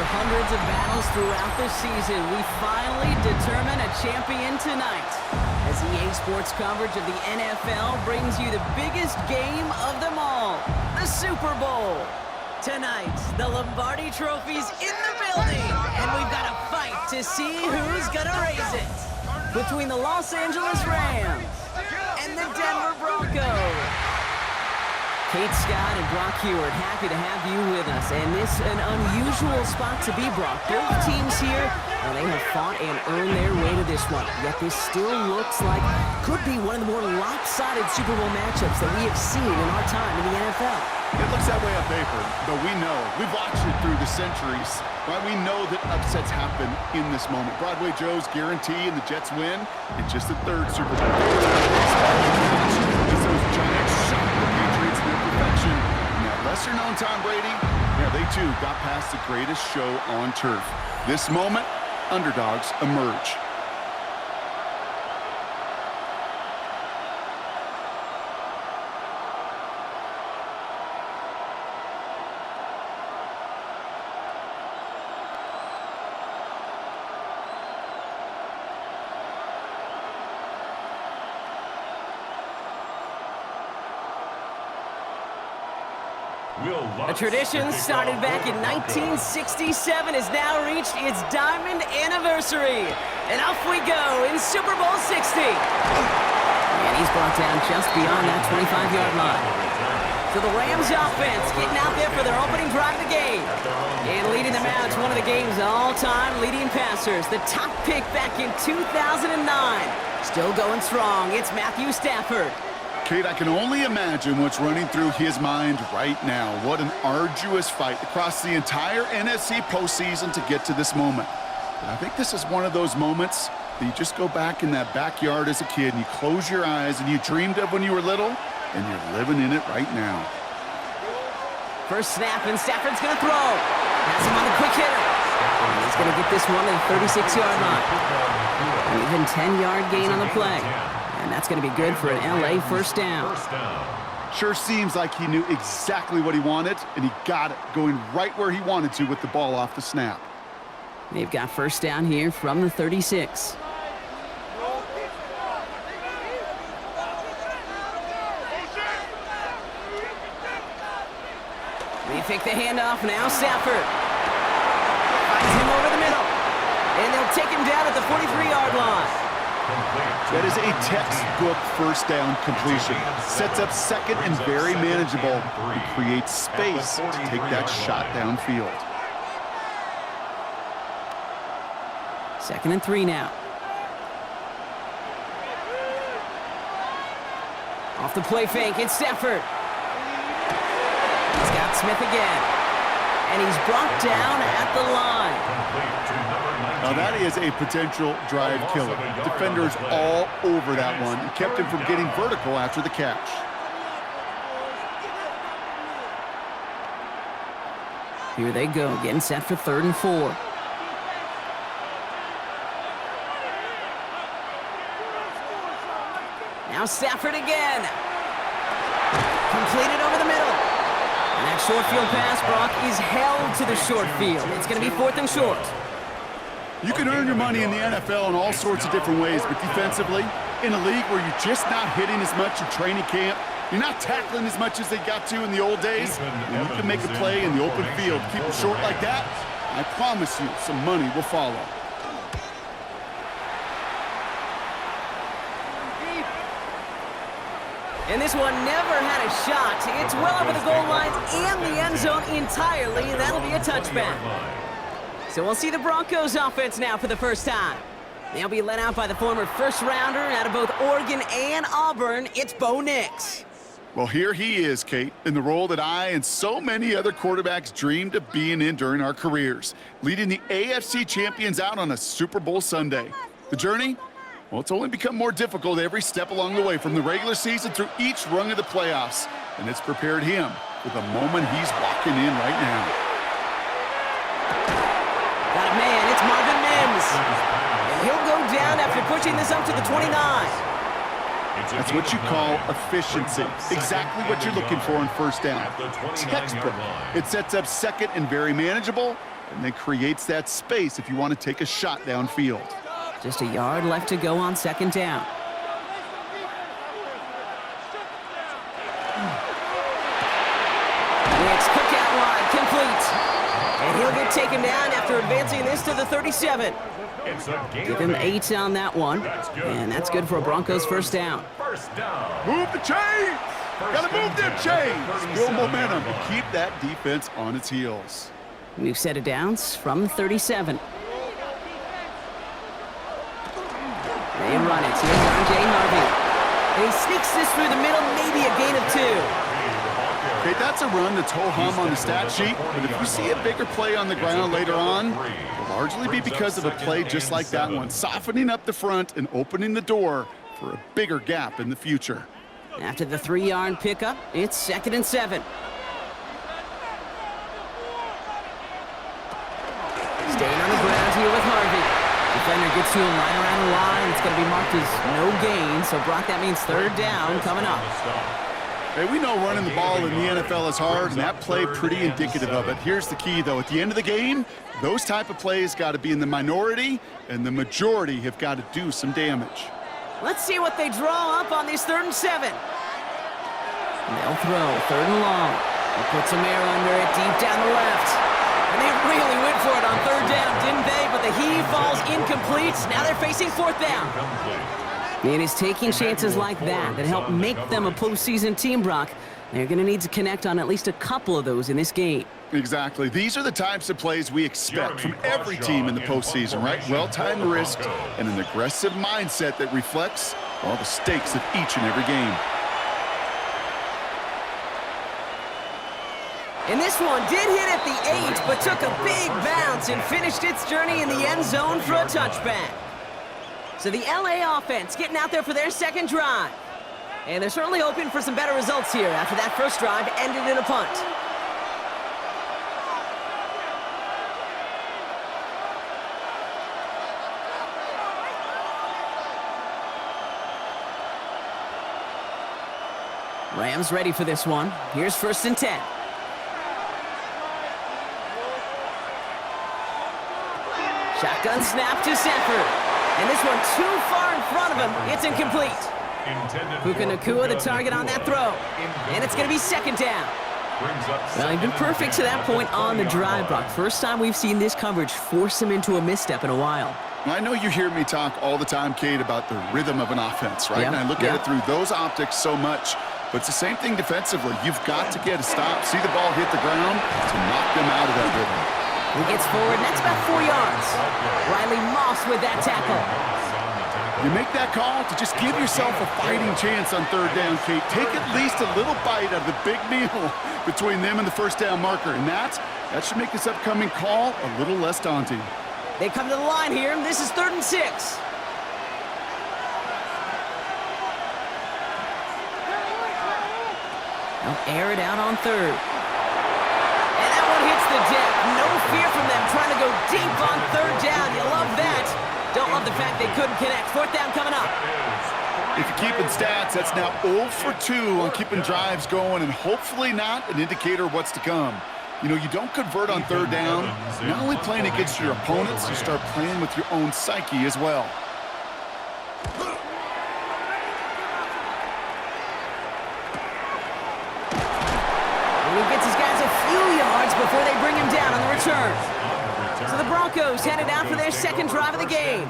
hundreds of battles throughout the season, we finally determine a champion tonight. As EA Sports coverage of the NFL brings you the biggest game of them all, the Super Bowl. Tonight, the Lombardi Trophy's in the building, and we've got a fight to see who's gonna raise it. Between the Los Angeles Rams and the Denver Broncos. Kate Scott and Brock Heward, happy to have you with us. And this is an unusual spot to be, Brock. Both teams here, well, they have fought and earned their way to this one. Yet this still looks like could be one of the more lopsided Super Bowl matchups that we have seen in our time in the NFL. It looks that way on paper, but we know. We've watched it through the centuries. Right? We know that upsets happen in this moment. Broadway Joe's guarantee and the Jets win in just the third Super Bowl. It's those Giants shot the Patriots in their perfection. And that lesser-known Tom Brady, yeah, they too got past the greatest show on turf. This moment, underdogs emerge. A tradition started back in 1967 has now reached its diamond anniversary. And off we go in Super Bowl 60. And he's brought down just beyond that 25-yard line. So the Rams offense getting out there for their opening drive of the game. And leading them out, it's one of the game's all-time leading passers. The top pick back in 2009. Still going strong. It's Matthew Stafford. Kate, I can only imagine what's running through his mind right now. What an arduous fight across the entire NFC postseason to get to this moment. But I think this is one of those moments that you just go back in that backyard as a kid and you close your eyes and you dreamed of when you were little, and you're living in it right now. First snap, and Stafford's going to throw. Has him on the quick hitter. And he's going to get this one to the 36-yard line. An even 10-yard gain on the play. And that's going to be good for an LA first down. Sure seems like he knew exactly what he wanted, and he got it, going right where he wanted to with the ball off the snap. They've got first down here from the 36. They take the handoff, now Stafford. Finds him over the middle. And they'll take him down at the 43-yard line. That is a textbook first down completion. Sets up second and very manageable. It creates space to take that shot downfield. 2nd and 3 now. Off the play fake, it's Stafford. He's got Smith again. And he's brought down at the line. Now that is a potential drive killer. Defenders all over that one. It kept him from getting vertical after the catch. Here they go, getting set for 3rd and 4. Now Stafford again. Completed over the middle. And that short field pass, Brock, is held to the short field. It's going to be 4th and short. You can earn your money in the NFL in all sorts of different ways, but defensively, in a league where you're just not hitting as much in training camp, you're not tackling as much as they got to in the old days, and you can make a play in the open field, keep it short like that, I promise you some money will follow. And this one never had a shot. It's well over the goal line and the end zone entirely, and that'll be a touchback. So we'll see the Broncos offense now for the first time. They'll be led out by the former first-rounder out of both Oregon and Auburn. It's Bo Nix. Well, here he is, Kate, in the role that I and so many other quarterbacks dreamed of being in during our careers, leading the AFC champions out on a Super Bowl Sunday. The journey? Well, it's only become more difficult every step along the way, from the regular season through each rung of the playoffs, and it's prepared him for the moment he's walking in right now. Got a man, it's Marvin Mims. And he'll go down after pushing this up to the 29. That's what you call efficiency. Exactly what you're looking for on first down. Textbook. It sets up second and very manageable, and then creates that space if you want to take a shot downfield. Just a yard left to go on second down. It's cookout wide, complete. And he'll get taken down after advancing this to the 37. Give him 8 on that one. And that's good for a Broncos first down. Move the chains! Gotta move them chains! Build momentum to keep that defense on its heels. New set of downs from the 37. They run it. Here's R.J. Harvey. He sneaks this through the middle, maybe a gain of 2. Okay, that's a run that's ho-hum on the stat sheet, but if you see a bigger play on the ground later on, it'll largely be because of a play just like that one, softening up the front and opening the door for a bigger gap in the future. After the 3-yard pickup, it's 2nd and 7. Staying on the ground here with Harvey. Defender gets to him right around the line. It's going to be marked as no gain, so Brock, that means 3rd down coming up. Hey, we know running the ball in the NFL is hard, and that play pretty indicative of it. Here's the key, though. At the end of the game, those type of plays got to be in the minority, and the majority have got to do some damage. Let's see what they draw up on these 3rd and 7. They'll throw 3rd and long. He puts some air under it deep down the left. And they really went for it on 3rd down, didn't they? But the heave falls incomplete. Now they're facing 4th down. And it's taking chances like that help make them a postseason team, Brock. They're going to need to connect on at least a couple of those in this game. Exactly. These are the types of plays we expect from every team in the postseason, right? Well-timed risk and an aggressive mindset that reflects all the stakes of each and every game. And this one did hit at the 8, but took a big bounce and finished its journey in the end zone for a touchback. So the LA offense getting out there for their 2nd drive. And they're certainly hoping for some better results here after that first drive ended in a punt. Rams ready for this one. Here's 1st and 10. Shotgun snap to Sanford. And this one too far in front of him. It's incomplete. Puka Nacua the target on that throw. And it's going to be 2nd down. Well, he's been perfect to that point on the drive, Brock. First time we've seen this coverage force him into a misstep in a while. I know you hear me talk all the time, Kate, about the rhythm of an offense, right? Yeah. And I look at it through those optics so much. But it's the same thing defensively. You've got to get a stop, see the ball hit the ground to knock them out of that rhythm. He gets forward, and that's about 4 yards. Riley Moss with that tackle. You make that call to just give yourself a fighting chance on 3rd down, Kate. Take at least a little bite out of the big meal between them and the 1st down marker. And that should make this upcoming call a little less daunting. They come to the line here, and this is 3rd and 6. They'll air it out on 3rd. And that one hits the deck. No fear from them trying to go deep on 3rd down. You love that. Don't love the fact they couldn't connect. 4th down coming up. If you're keeping stats, that's now 0 for 2 on keeping drives going, and hopefully not an indicator of what's to come. You know, you don't convert on 3rd down. You're not only playing against your opponents, you start playing with your own psyche as well. And he gets his guys a few yards before they bring him down on the return. So the Broncos headed out for their 2nd drive of the game.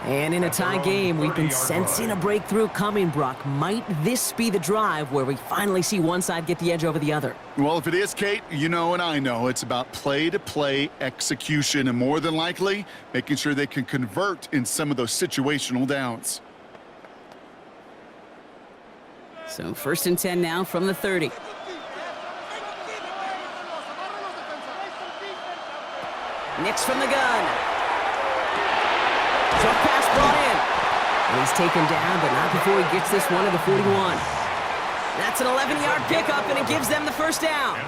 And in a tie game, we've been sensing a breakthrough coming, Brock. Might this be the drive where we finally see one side get the edge over the other? Well, if it is, Kate, you know and I know it's about play-to-play execution, and more than likely, making sure they can convert in some of those situational downs. So 1st and 10 now from the 30. Nix from the gun. Short pass brought in. And he's taken down, but not before he gets this one to the 41. That's an 11-yard pickup, and it gives them the 1st down.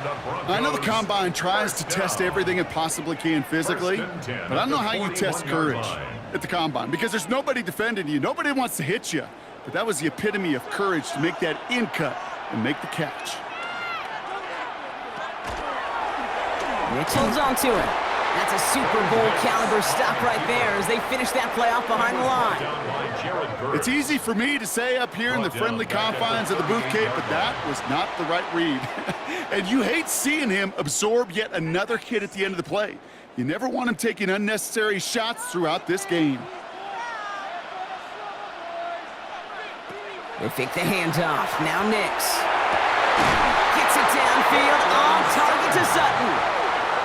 I know the Combine tries to test everything it possibly can physically, but I don't know how you test courage at the Combine, because there's nobody defending you. Nobody wants to hit you. But that was the epitome of courage to make that in cut and make the catch. Nix holds on to it. That's a Super Bowl caliber stop right there as they finish that play off behind the line. It's easy for me to say up here in the friendly confines of the booth, Kate, but that was not the right read. And you hate seeing him absorb yet another hit at the end of the play. You never want him taking unnecessary shots throughout this game. They fake the handoff. Now Nix. Gets it downfield. On target to Sutton.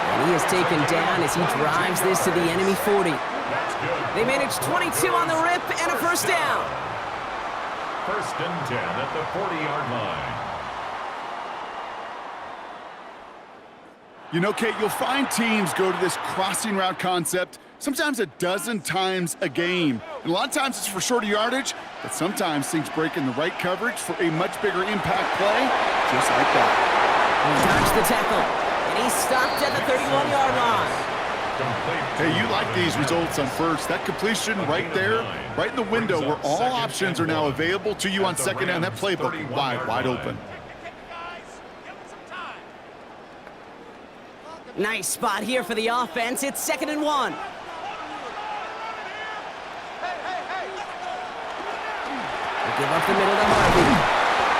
And he is taken down as he drives this to the enemy 40. They manage 22 on the rip and a first down. First and 10 at the 40-yard line. You know, Kate, you'll find teams go to this crossing route concept sometimes a dozen times a game. And a lot of times it's for shorter yardage, but sometimes things break in the right coverage for a much bigger impact play, just like that. He dodged the tackle. And he's stopped at the 31-yard line. Hey, you like these results on first. That completion right there, right in the window where all options are now available to you on second down. That playbook wide open. Nice spot here for the offense. It's 2nd and 1. They give up the middle to Harvey.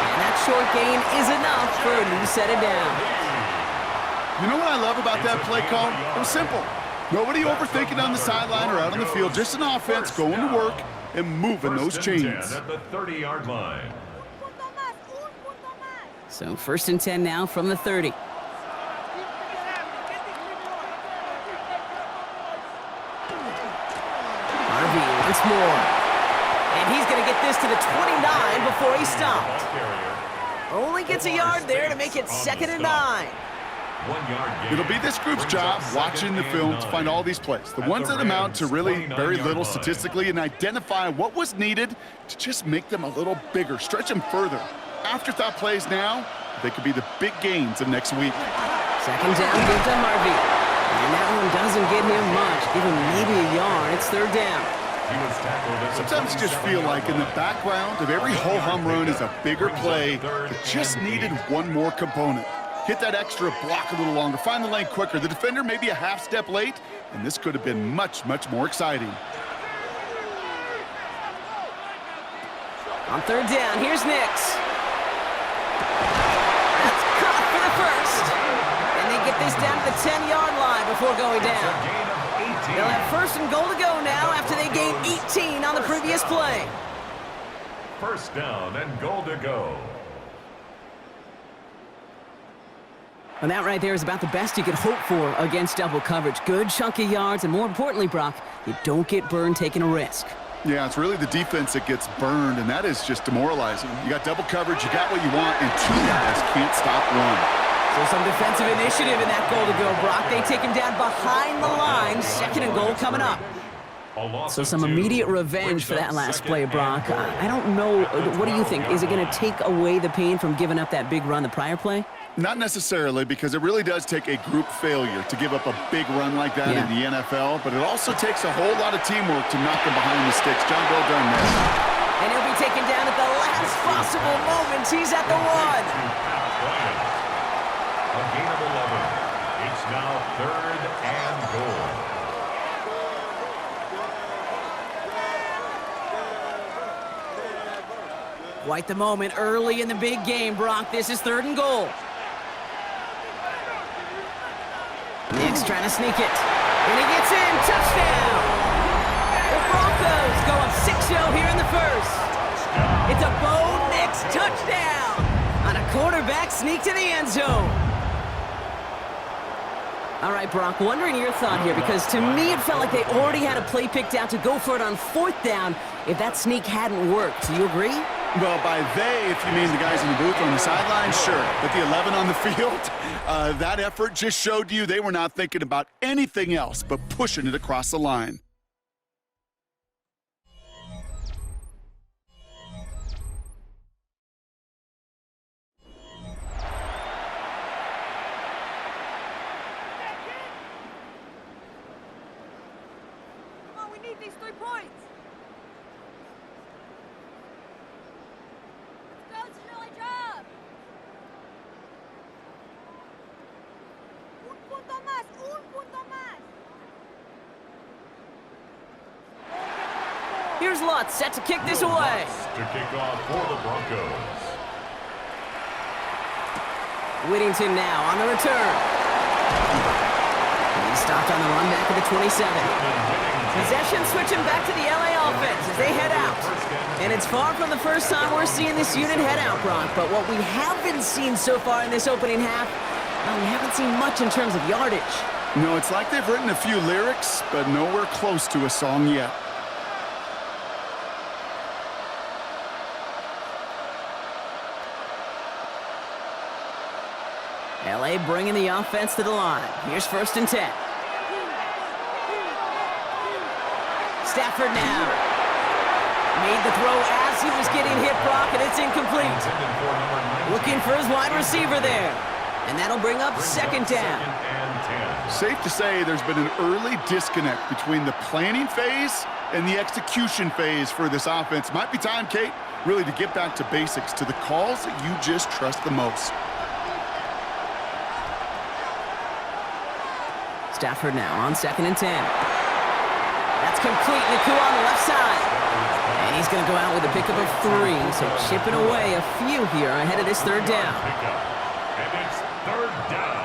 And that short gain is enough for a new set of downs. You know what I love about that play call? It was simple. Nobody overthinking on the sideline or out on the field. Just an offense going to work and moving those chains. At the 30-yard line. So 1st and 10 now from the 30. Harvey once more. And he's going to get this to the 29 before he stopped. Only gets a yard there to make it 2nd and 9. It'll be this group's job watching the film to find all these plays, the ones that amount to really very little statistically, and identify what was needed to just make them a little bigger, stretch them further. Afterthought plays now, they could be the big gains of next week. 2nd down, give to Harvey. And that one doesn't get him much. Give him maybe a yard. It's 3rd down. Sometimes you just feel like in the background of every ho-hum run is a bigger play that just needed one more component. Hit that extra block a little longer, find the lane quicker. The defender may be a half step late, and this could have been much, much more exciting. On 3rd down, here's Nix. That's caught for the first. And they get this down to the 10-yard line before going down. They'll have 1st and goal to go now after they gained 18 on the previous play. First down and goal to go. And that right there is about the best you could hope for against double coverage. Good chunk of yards, and more importantly, Brock, you don't get burned taking a risk. Yeah, it's really the defense that gets burned, and that is just demoralizing. You got double coverage, you got what you want, and 2 guys can't stop one. So some defensive initiative in that goal to go, Brock. They take him down behind the line. 2nd and goal coming up. So some immediate revenge for that last play, Brock. I don't know. What do you think? Is it going to take away the pain from giving up that big run the prior play? Not necessarily, because it really does take a group failure to give up a big run like that in the NFL, but it also takes a whole lot of teamwork to knock them behind the sticks. John, well done there. And he'll be taken down at the last possible moment. He's at the 1. A gain of 11. It's now 3rd and goal. Quite the moment early in the big game, Brock. This is 3rd and goal. Nix trying to sneak it. And he gets in. Touchdown! The Broncos go up 6-0 here in the first. It's a Bo Nix touchdown on a quarterback sneak to the end zone. All right, Brock, wondering your thought here, because to me it felt like they already had a play picked out to go for it on 4th down if that sneak hadn't worked. Do you agree? Well, by they, if you mean the guys in the booth on the sideline, sure. But the 11 on the field, that effort just showed you they were not thinking about anything else but pushing it across the line. Come on, we need these 3 points. Let's go, Shirley, job. Un punto más, un punto más. Here's Lutz set to kick this away. To kick off for the Broncos. Whittington now on the return. He's stopped on the run back at the 27. Possession switching back to the LA offense as they head out. And it's far from the first time we're seeing this unit head out, Brock. But what we haven't seen so far in this opening half, well, we haven't seen much in terms of yardage. No, it's like they've written a few lyrics, but nowhere close to a song yet. LA bringing the offense to the line. Here's 1st and 10. Stafford now. Made the throw as he was getting hit, Brock, and it's incomplete. Looking for his wide receiver there. And that'll bring up 2nd down. Safe to say there's been an early disconnect between the planning phase and the execution phase for this offense. Might be time, Kate, really to get back to basics, to the calls that you just trust the most. Stafford now on 2nd and 10. That's complete. Naku on the left side. And he's going to go out with a pickup of 3. So chipping away a few here ahead of this 3rd down. And it's 3rd down.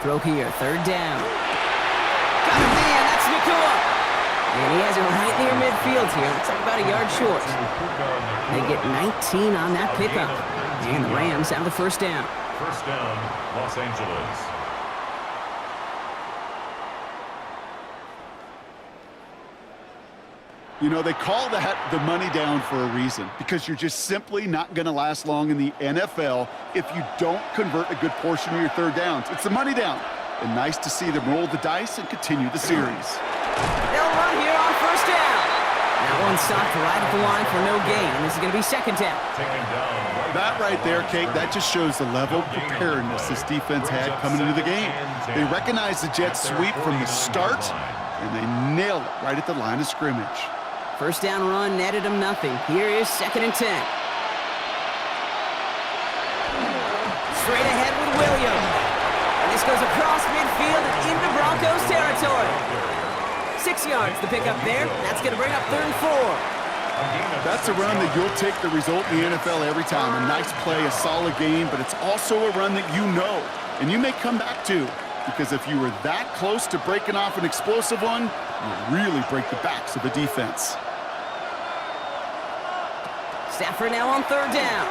Throw here, 3rd down. Got a man, that's Nakua. And he has it right near midfield here. Looks like about a yard short. They get 19 on that pickup. And the Rams have the 1st down. 1st down, Los Angeles. You know, they call that the money down for a reason, because you're just simply not going to last long in the NFL if you don't convert a good portion of your 3rd downs. It's the money down. And nice to see them roll the dice and continue the series. They'll run here on 1st down. That one stopped right at the line for no gain. This is going to be 2nd down. That right there, Kate, that just shows the level of preparedness this defense had coming into the game. They recognized the jet sweep from the start, and they nailed it right at the line of scrimmage. 1st down run netted him nothing. Here is 2nd and 10. Straight ahead with Williams. And this goes across midfield and into Broncos territory. 6 yards the pickup there. That's going to bring up 3rd and 4. That's a run that you'll take the result in the NFL every time. A nice play, a solid game, but it's also a run that you know and you may come back to, because if you were that close to breaking off an explosive one, you really break the backs of a defense. Stafford now on 3rd down.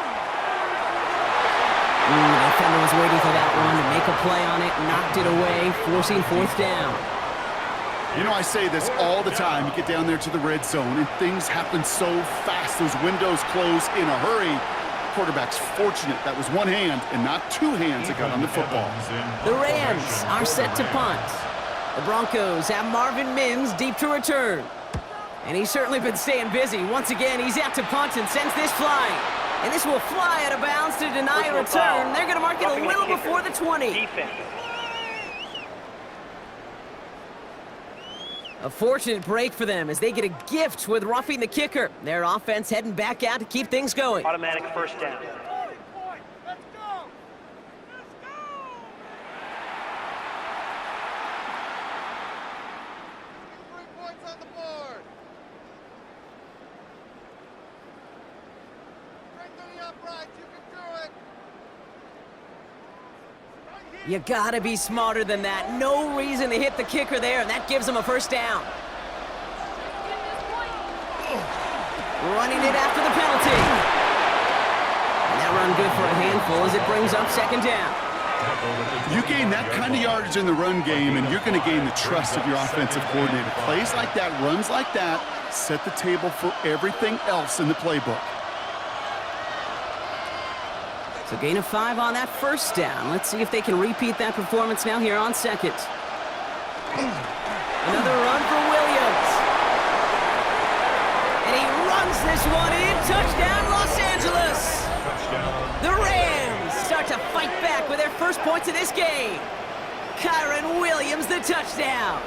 The defender was waiting for that one to make a play on it, knocked it away, forcing 4th down. You know, I say this all the time. You get down there to the red zone, and things happen so fast. Those windows close in a hurry. Quarterback's fortunate that was one hand and not 2 hands that got on the football. The Rams are set to punt. The Broncos have Marvin Mims deep to return. And he's certainly been staying busy. Once again, he's out to punt and sends this flying. And this will fly out of bounds to deny a return. They're going to mark it a little before the 20. A fortunate break for them as they get a gift with roughing the kicker. Their offense heading back out to keep things going. Automatic 1st down. Let's go! Let's go! 3 points on the board. Strengthen the uprights. You can do it. You gotta be smarter than that. No reason to hit the kicker there, and that gives them a 1st down. Running it after the penalty. And that run good for a handful as it brings up 2nd down. You gain that kind of yardage in the run game, and you're going to gain the trust of your offensive coordinator. Plays like that, runs like that, set the table for everything else in the playbook. So gain of 5 on that 1st down. Let's see if they can repeat that performance now here on 2nd. Another run for Williams. And he runs this one in. Touchdown, Los Angeles. The Rams start to fight back with their first points of this game. Kyron Williams, the touchdown.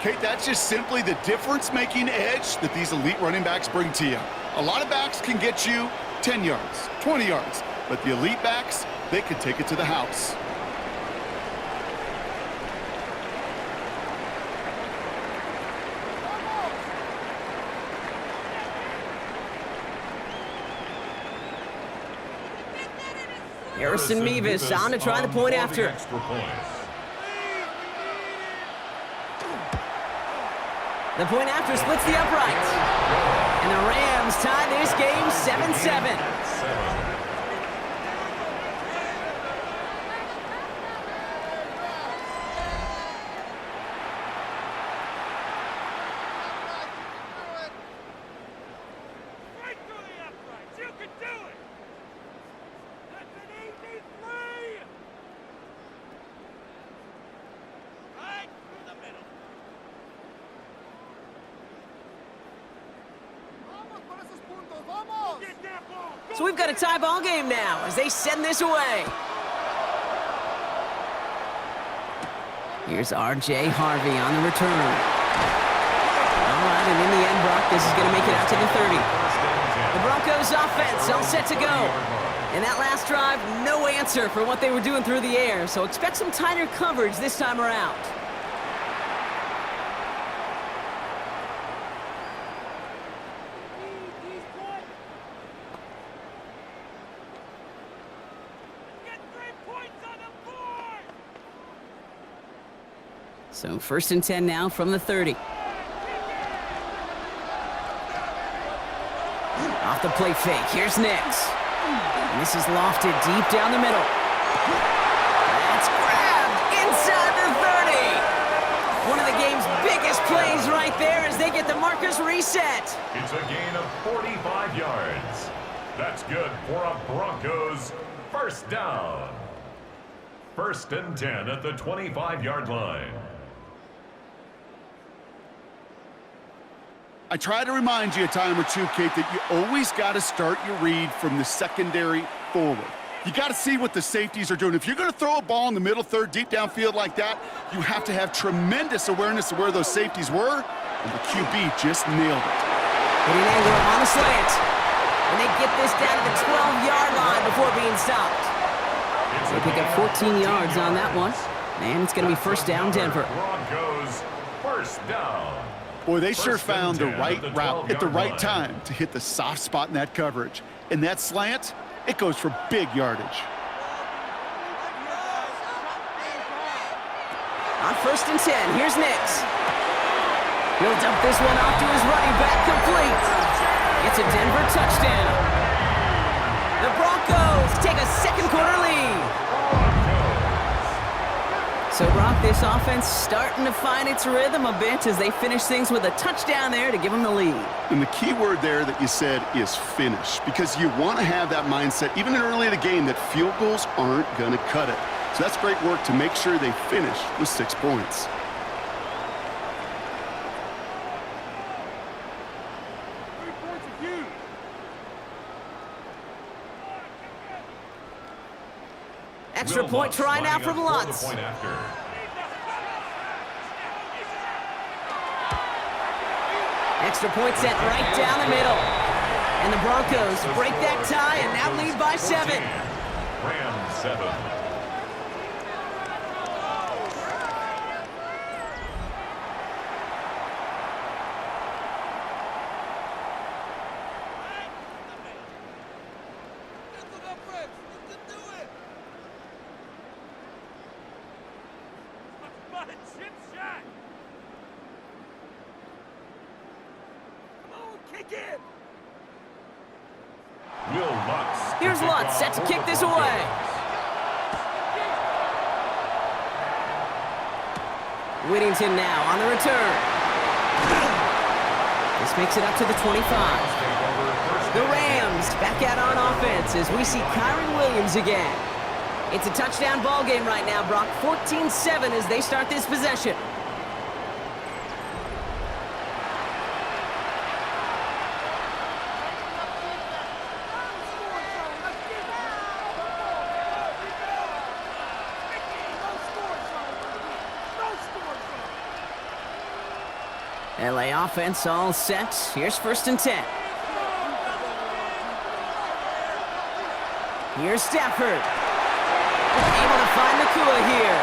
Kate, that's just simply the difference-making edge that these elite running backs bring to you. A lot of backs can get you 10 yards, 20 yards, but the elite backs, they can take it to the house. Harrison Mevis on to try the point after. Extra points. The point after splits the upright. And the Rams tie this game 7-7. Right through the uprights. You can do it. That's an easy three. Right through the middle. Vamos por esos puntos. Vamos. Get that ball. Go So we've got a tie ball game now as they send this away. Here's R.J. Harvey on the return. All right, and in the end, Brock, this is going to make it out to the 30. The Broncos offense all set to go. And that last drive, no answer for what they were doing through the air, so expect some tighter coverage this time around. Get 3 points on the board. So 1st and 10 now from the 30. Off the play fake, here's Nix. And this is lofted deep down the middle. That's grabbed inside the 30. One of the game's biggest plays right there as they get the markers reset. It's a gain of 45 yards. That's good for a Broncos first down. 1st and 10 at the 25-yard line. I try to remind you a time or two, Kate, that you always got to start your read from the secondary forward. You got to see what the safeties are doing. If you're going to throw a ball in the middle third, deep downfield like that, you have to have tremendous awareness of where those safeties were, and the QB just nailed it. Hitting Ingram on the slant. And they get this down to the 12-yard line before being stopped. They pick up 14 yards on that one. And it's going to be 1st down, Denver. Broncos first down. Boy, they sure 1st and found the 10 right at the route at the 12-yard right line. time to hit the soft spot in that coverage. And that slant, it goes for big yardage. On 1st and 10, here's Nix. He'll dump this one off to his running back, complete. It's a Denver touchdown. The Broncos take a second-quarter lead. So, Brock, this offense starting to find its rhythm a bit as they finish things with a touchdown there to give them the lead. And the key word there that you said is finish, because you want to have that mindset, even early in the game, that field goals aren't going to cut it. So that's great work to make sure they finish with 6 points. Extra point try now from Lutz. Extra point set right down the middle. And the Broncos break that tie and now lead by 7. Rams 7. Here's Lutz set to kick this away. Whittington now on the return. This makes it up to the 25. The Rams back out on offense as we see Kyron Williams again. It's a touchdown ball game right now, Brock. 14-7 as they start this possession. LA offense all set. Here's 1st and 10. Here's Stafford. Able to find Nakua here.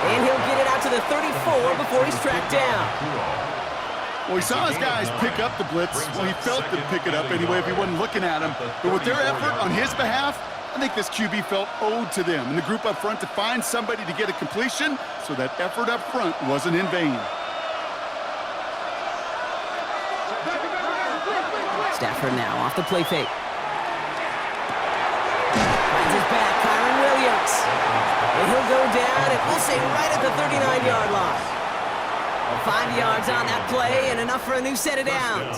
And he'll get it out to the 34 before he's tracked down. Well, he saw his guys pick up the blitz. Well, he felt them pick it up anyway if he wasn't looking at him. But with their effort on his behalf, I think this QB felt owed to them and the group up front to find somebody to get a completion, so that effort up front wasn't in vain. Stafford now off the play fake. Finds his back, Kyron Williams. And he'll go down, and we'll say right at the 39-yard line. 5 yards on that play, and enough for a new set of downs.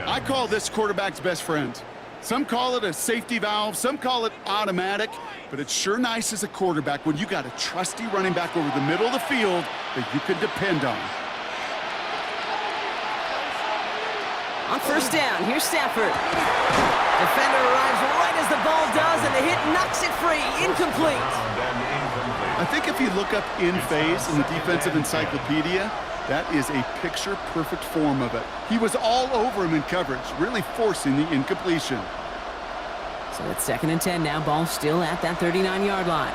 I call this quarterback's best friend. Some call it a safety valve, some call it automatic, but it's sure nice as a quarterback when you got a trusty running back over the middle of the field that you can depend on. On 1st down, here's Stafford. Defender arrives right as the ball does, and the hit knocks it free. Incomplete. I think if you look up in phase in the defensive encyclopedia, that is a picture-perfect form of it. He was all over him in coverage, really forcing the incompletion. So it's 2nd and 10 now. Ball still at that 39-yard line.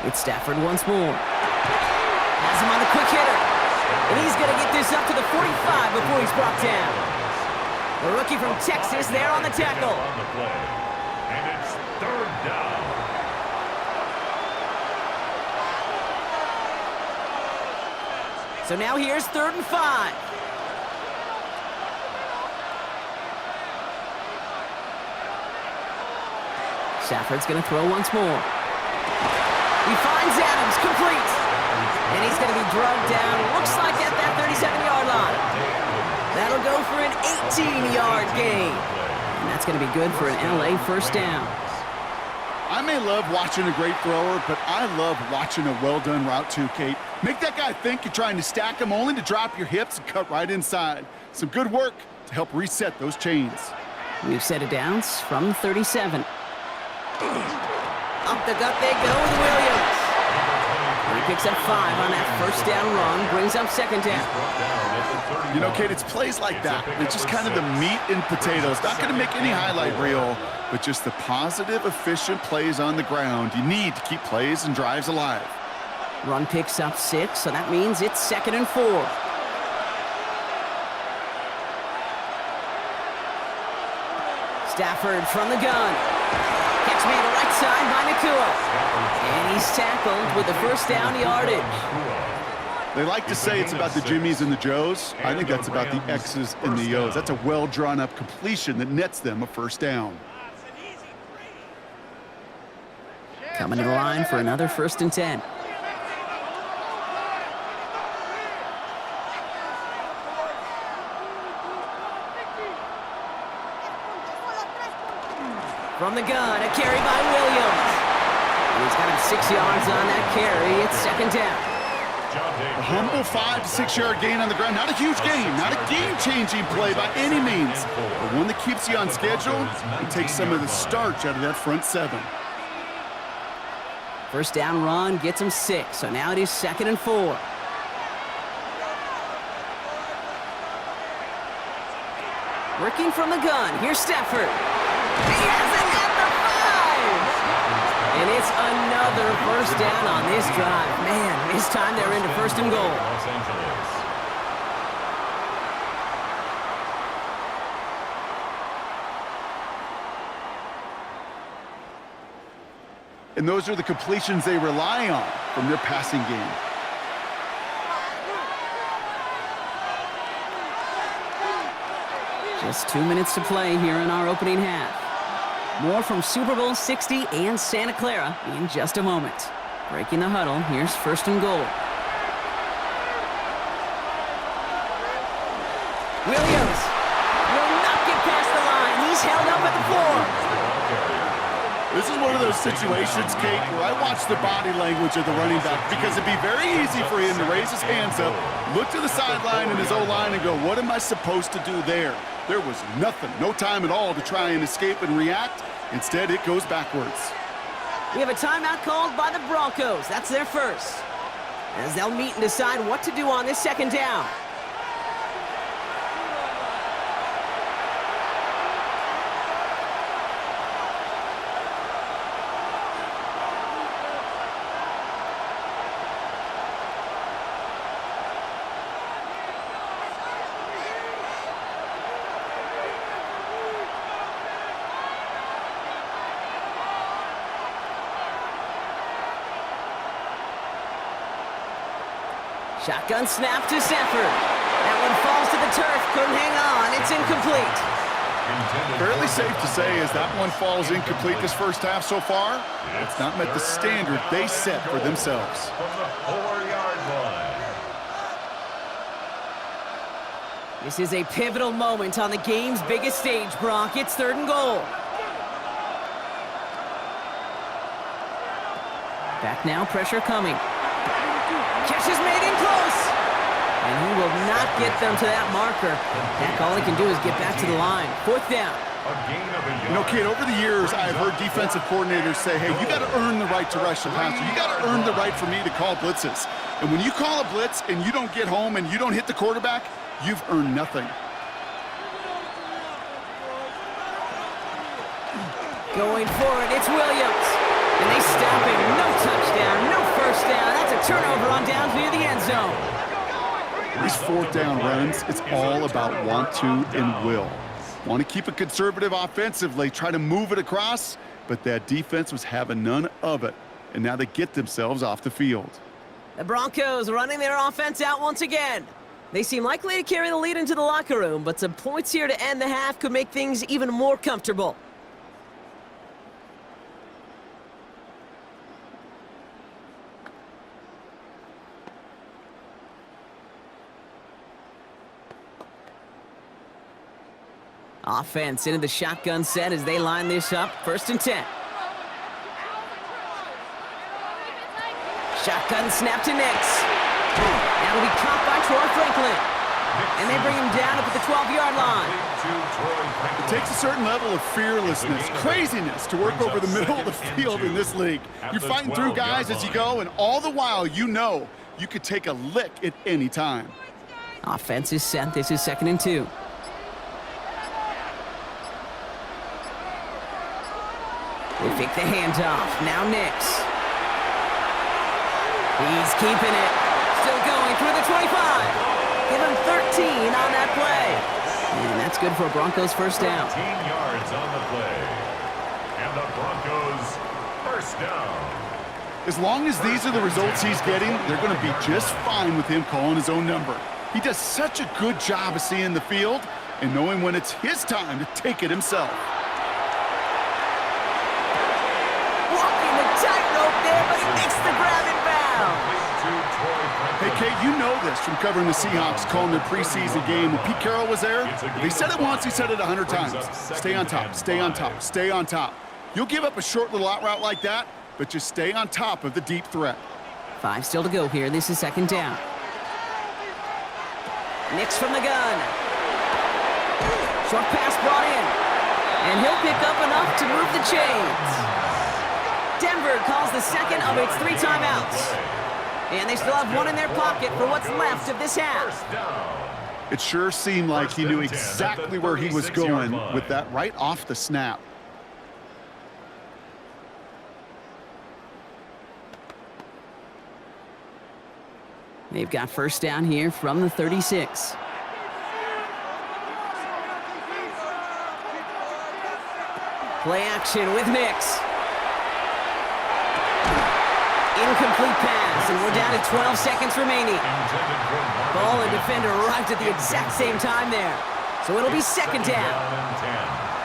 It's Stafford once more. Has him on the quick hitter. And he's going to get this up to the 45 before he's brought down. The rookie from Texas there on the tackle. And it's 3rd down. So now here's 3rd and 5. Stafford's going to throw once more. He finds Adams, complete. And he's going to be drugged down, looks like at that 37-yard line. That'll go for an 18-yard gain. And that's going to be good for an LA 1st down. I may love watching a great thrower, but I love watching a well-done route too, Kate. Make that guy think you're trying to stack him only to drop your hips and cut right inside. Some good work to help reset those chains. We've set it downs from 37. Up the gut they go with Williams. He picks up 5 on that 1st down run, brings up 2nd down. You know, Kate, it's plays like that. It's just kind of the meat and potatoes. Not going to make any highlight reel, but just the positive, efficient plays on the ground. You need to keep plays and drives alive. Run picks up 6, so that means it's 2nd and 4. Stafford from the gun. Catch made to right side by Nakua. And he's tackled with the 1st down yardage. They like to say it's about the Jimmies and the Joes. I think that's about the X's and the O's. That's a well-drawn-up completion that nets them a 1st down. Coming to the line for another 1st and 10. From the gun, a carry by Williams. And he's got him 6 yards on that carry. It's 2nd down. A humble 5 to 6 yard gain on the ground. Not a huge gain, not a game-changing play by any means, but one that keeps you on schedule and takes some of the starch out of that front 7. 1st down run gets him 6, so now it is 2nd and 4. Working from the gun, here's Stafford. He has it at the 5! And it's another 1st down on this drive. Man, this time they're into 1st and goal. Los Angeles. And those are the completions they rely on from their passing game. Just 2 minutes to play here in our opening half. More from Super Bowl 60 and Santa Clara in just a moment. Breaking the huddle, here's 1st and goal. Williams will not get past the line. He's held up at the 4. This is one of those situations, Kate, where I watch the body language of the running back because it'd be very easy for him to raise his hands up, look to the sideline and his O-line and go, what am I supposed to do there? There was nothing, no time at all to try and escape and react. Instead, it goes backwards. We have a timeout called by the Broncos. That's their first. As they'll meet and decide what to do on this second down. Shotgun snap to Sanford. That one falls to the turf. Couldn't hang on. It's incomplete. Fairly safe to say as that one falls incomplete this first half so far, it's not met the standard they set for themselves. From the 4-yard line. This is a pivotal moment on the game's biggest stage, Brock. It's 3rd and goal. Back now, pressure coming. Catch is made in close. And he will not get them to that marker. Dak, all he can do is get back to the line. 4th down. A gain of a yard. You know, kid, over the years, I've heard defensive coordinators say, hey, you got to earn the right to rush the passer. You got to earn the right for me to call blitzes. And when you call a blitz and you don't get home and you don't hit the quarterback, you've earned nothing. Going for it, it's Williams. And they stop him. No touchdown, no first down. That's a turnover on downs near the end zone. These 4th down runs, it's all about want to and will. Want to keep it conservative offensively, try to move it across, but that defense was having none of it. And now they get themselves off the field. The Broncos running their offense out once again. They seem likely to carry the lead into the locker room, but some points here to end the half could make things even more comfortable. Offense into the shotgun set as they line this up. 1st and 10. Shotgun snap to Nix. That'll be caught by Troy Franklin. And they bring him down up at the 12-yard line. It takes a certain level of fearlessness, craziness to work over the middle of the field in this league. You're fighting through guys as you go, and all the while you know you could take a lick at any time. Offense is set. This is 2nd and 2. They fake the handoff. Now Nix. He's keeping it. Still going through the 25. Give him 13 on that play. And that's good for a Broncos first down. 13 yards on the play. And the Broncos first down. As long as these are the results he's getting, they're going to be just fine with him calling his own number. He does such a good job of seeing the field and knowing when it's his time to take it himself. But he makes the grab and bounds. Hey, Kate, you know this from covering the Seahawks, calling their preseason game. When Pete Carroll was there, if he said it once, he said it 100 times. Stay on top, stay on top, stay on top. You'll give up a short little out route like that, but just stay on top of the deep threat. 5 still to go here. This is 2nd down. Nix from the gun. Short pass brought in. And he'll pick up enough to move the chains. Denver calls the second of its 3 timeouts. And they still have one in their pocket for what's left of this half. It sure seemed like he knew exactly where he was going with that right off the snap. They've got first down here from the 36. Play action with Nix. Incomplete pass, and we're down to 12 seconds remaining. Ball and defender arrived at the exact same time there. So it'll be 2nd down.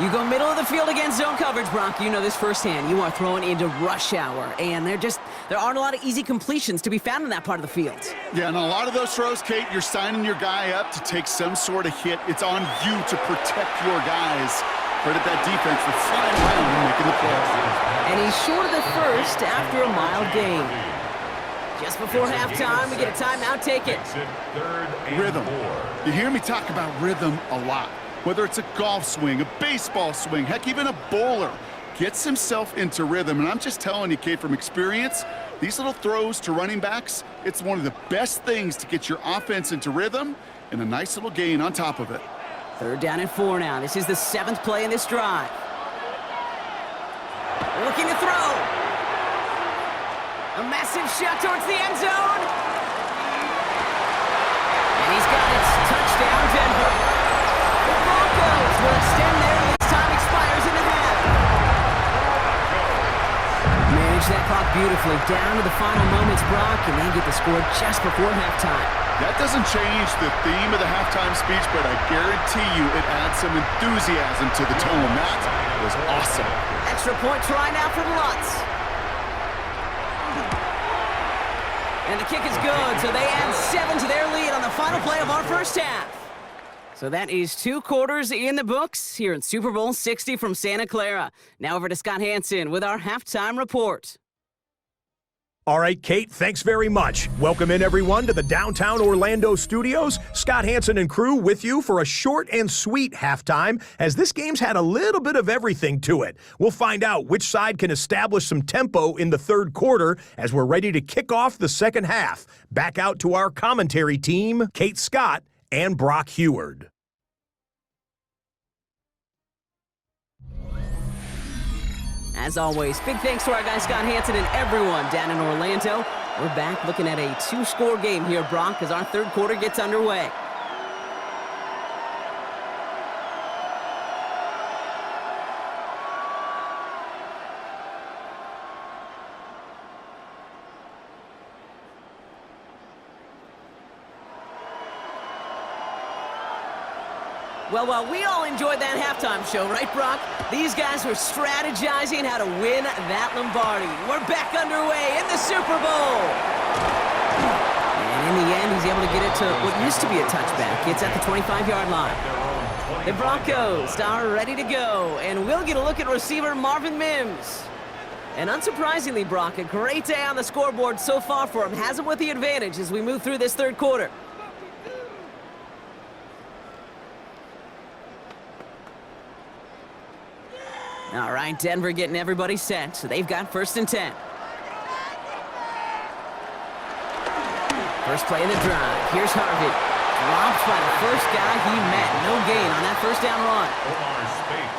You go middle of the field against zone coverage, Brock. You know this firsthand. You are throwing into rush hour, and there aren't a lot of easy completions to be found in that part of the field. Yeah, and a lot of those throws, Kate, you're signing your guy up to take some sort of hit. It's on you to protect your guys. Credit that defense for flying around and making the play. And he's short of the first after a mild gain. Just before halftime, we get a timeout. Take it. Rhythm. You hear me talk about rhythm a lot. Whether it's a golf swing, a baseball swing, heck, even a bowler. gets himself into rhythm. And I'm just telling you, Kate, from experience, these little throws to running backs, it's one of the best things to get your offense into rhythm and a nice little gain on top of it. 3rd down and 4 now. This is the 7th play in this drive. Looking to throw. A massive shot towards the end zone. And he's got it. Touchdown, Denver. The Broncos will extend their lead as time expires in the half. Manage that clock beautifully. Down to the final moments, Brock, and they get the score just before halftime. That doesn't change the theme of the halftime speech, but I guarantee you it adds some enthusiasm to the tone. That was awesome. Extra point try now for the Lutz. And the kick is good, so they add 7 to their lead on the final play of our first half. So that is 2 quarters in the books here in Super Bowl 60 from Santa Clara. Now over to Scott Hansen with our halftime report. All right, Kate, thanks very much. Welcome in, everyone, to the downtown Orlando studios. Scott Hansen and crew with you for a short and sweet halftime, as this game's had a little bit of everything to it. We'll find out which side can establish some tempo in the 3rd quarter as we're ready to kick off the 2nd half. Back out to our commentary team, Kate Scott and Brock Heward. As always, big thanks to our guy Scott Hansen and everyone down in Orlando. We're back looking at a 2-score game here, Brock, as our 3rd quarter gets underway. Well, we all enjoyed that halftime show, right, Brock? These guys were strategizing how to win that Lombardi. We're back underway in the Super Bowl. And in the end, he's able to get it to what used to be a touchback. It's at the 25-yard line. The Broncos are ready to go, and we'll get a look at receiver Marvin Mims. And unsurprisingly, Brock, a great day on the scoreboard so far for him. Has him with the advantage as we move through this 3rd quarter. All right, Denver getting everybody set. So they've got 1st and 10. First play of the drive. Here's Harvey. Dropped by the first guy he met. No gain on that 1st down run.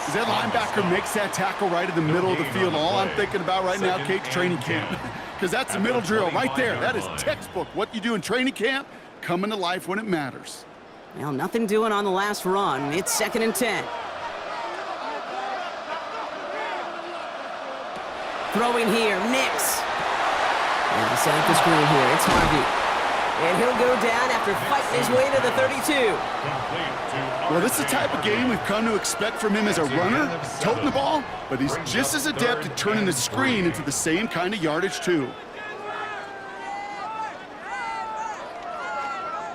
As that linebacker makes that tackle right in the middle of the field, all I'm thinking about right now, Kate's training camp. Because that's the middle drill right there. That is textbook. What you do in training camp, coming to life when it matters. Well, nothing doing on the last run. It's 2nd and 10. Throwing here, Nix. And he set up the screen here. It's Harvey. And he'll go down after fighting his way to the 32. Well, this is the type of game we've come to expect from him as a runner, toting the ball, but he's just as adept at turning the screen into the same kind of yardage, too.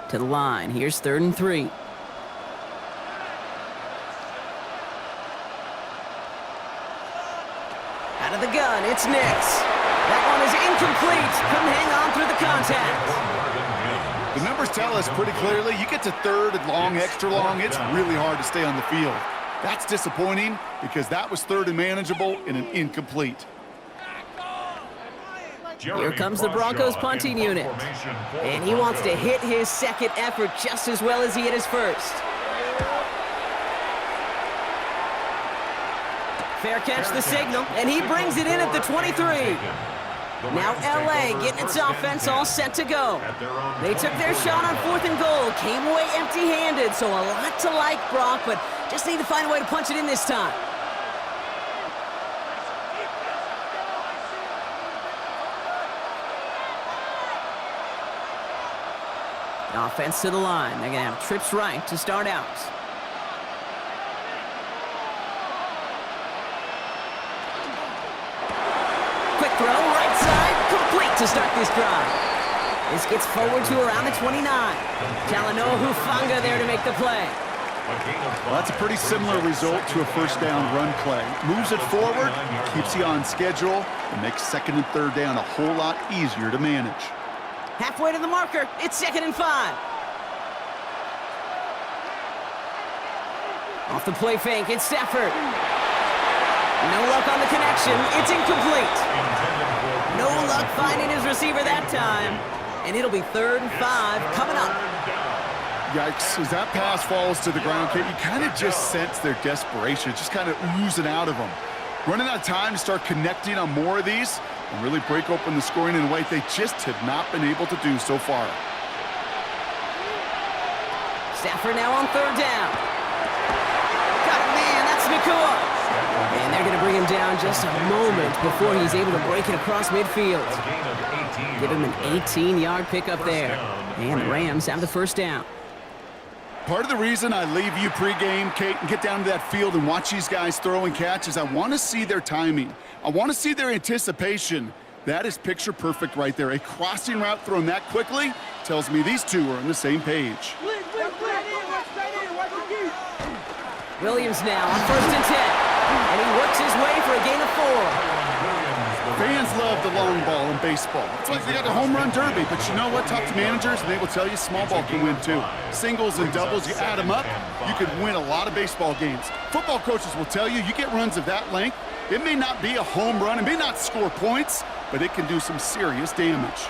To the line. Here's 3rd and 3. Out of the gun, it's Nix. That one is incomplete. Couldn't hang on through the contact. The numbers tell us pretty clearly, you get to 3rd and long, extra long, it's really hard to stay on the field. That's disappointing because that was 3rd and manageable and an incomplete. Here comes the Broncos punting unit. And he wants to hit his 2nd effort just as well as he hit his 1st. Fair catch the signal, and he brings it in at the 23. Now LA getting its offense all set to go. They took their shot on 4th and goal, came away empty-handed, so a lot to like, Brock, but just need to find a way to punch it in this time. Offense to the line. They're going to have trips right to start out. Quick throw, right side, complete to start this drive. This gets forward to around the 29. Talanoa Hufanga there to make the play. Well, that's a pretty similar result to a 1st down run play. Moves it forward, keeps you on schedule, and makes 2nd and 3rd down a whole lot easier to manage. Halfway to the marker, it's 2nd and 5. Off the play fake, it's Stafford. No luck on the connection. It's incomplete. No luck finding his receiver that time. And it'll be 3rd and 5 coming up. Yikes, as that pass falls to the ground, Kate, you kind of just sense their desperation, just kind of oozing out of them. Running out of time to start connecting on more of these and really break open the scoring in a way they just have not been able to do so far. Stafford now on 3rd down. Got it, man, that's Nakua. And they're going to bring him down just a moment before he's able to break it across midfield. Give him an 18-yard pickup there. And the Rams have the 1st down. Part of the reason I leave you pregame, Kate, and get down to that field and watch these guys throw and catch is I want to see their timing. I want to see their anticipation. That is picture perfect right there. A crossing route thrown that quickly tells me these two are on the same page. Williams now on 1st and 10. And he works his way for a gain of 4. Fans love the long ball in baseball. It's like they got the home run derby, but you know what? Talk to managers, and they will tell you small ball can win too. Singles and doubles, you add them up, you could win a lot of baseball games. Football coaches will tell you, you get runs of that length, it may not be a home run, it may not score points, but it can do some serious damage.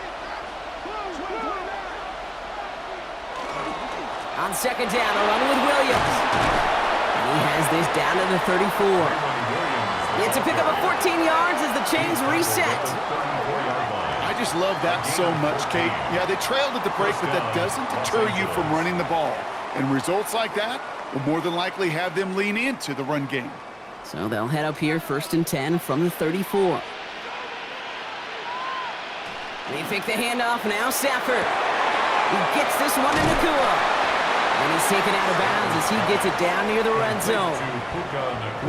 On 2nd down, a run with Williams. And he has this down to the 34. It's a pickup of 14 yards as the chains reset. I just love that so much, Kate. Yeah, they trailed at the break, but that doesn't deter you from running the ball. And results like that will more than likely have them lean into the run game. So they'll head up here 1st and 10 from the 34. They pick the handoff now, Stafford. He gets this one to Nakua. And he's taken out of bounds as he gets it down near the red zone.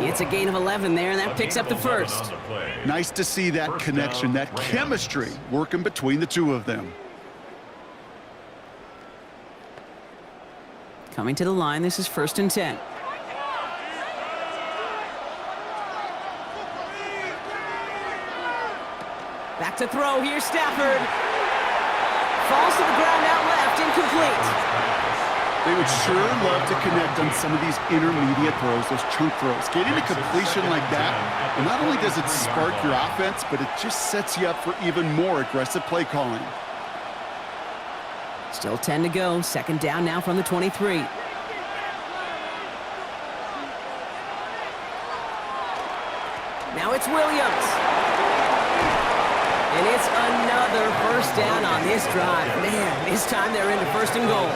It's a gain of 11 there, and that picks up the 1st. Nice to see that connection, that chemistry working between the two of them. Coming to the line, this is 1st and 10. Back to throw, here's Stafford. Falls to the ground out left, incomplete. They would sure love to connect on some of these intermediate throws, those chunk throws. Getting a completion like that, well, not only does it spark your offense, but it just sets you up for even more aggressive play calling. Still 10 to go. 2nd down now from the 23. Now it's Williams. And it's another 1st down on this drive. Man, this time they're into 1st and goal.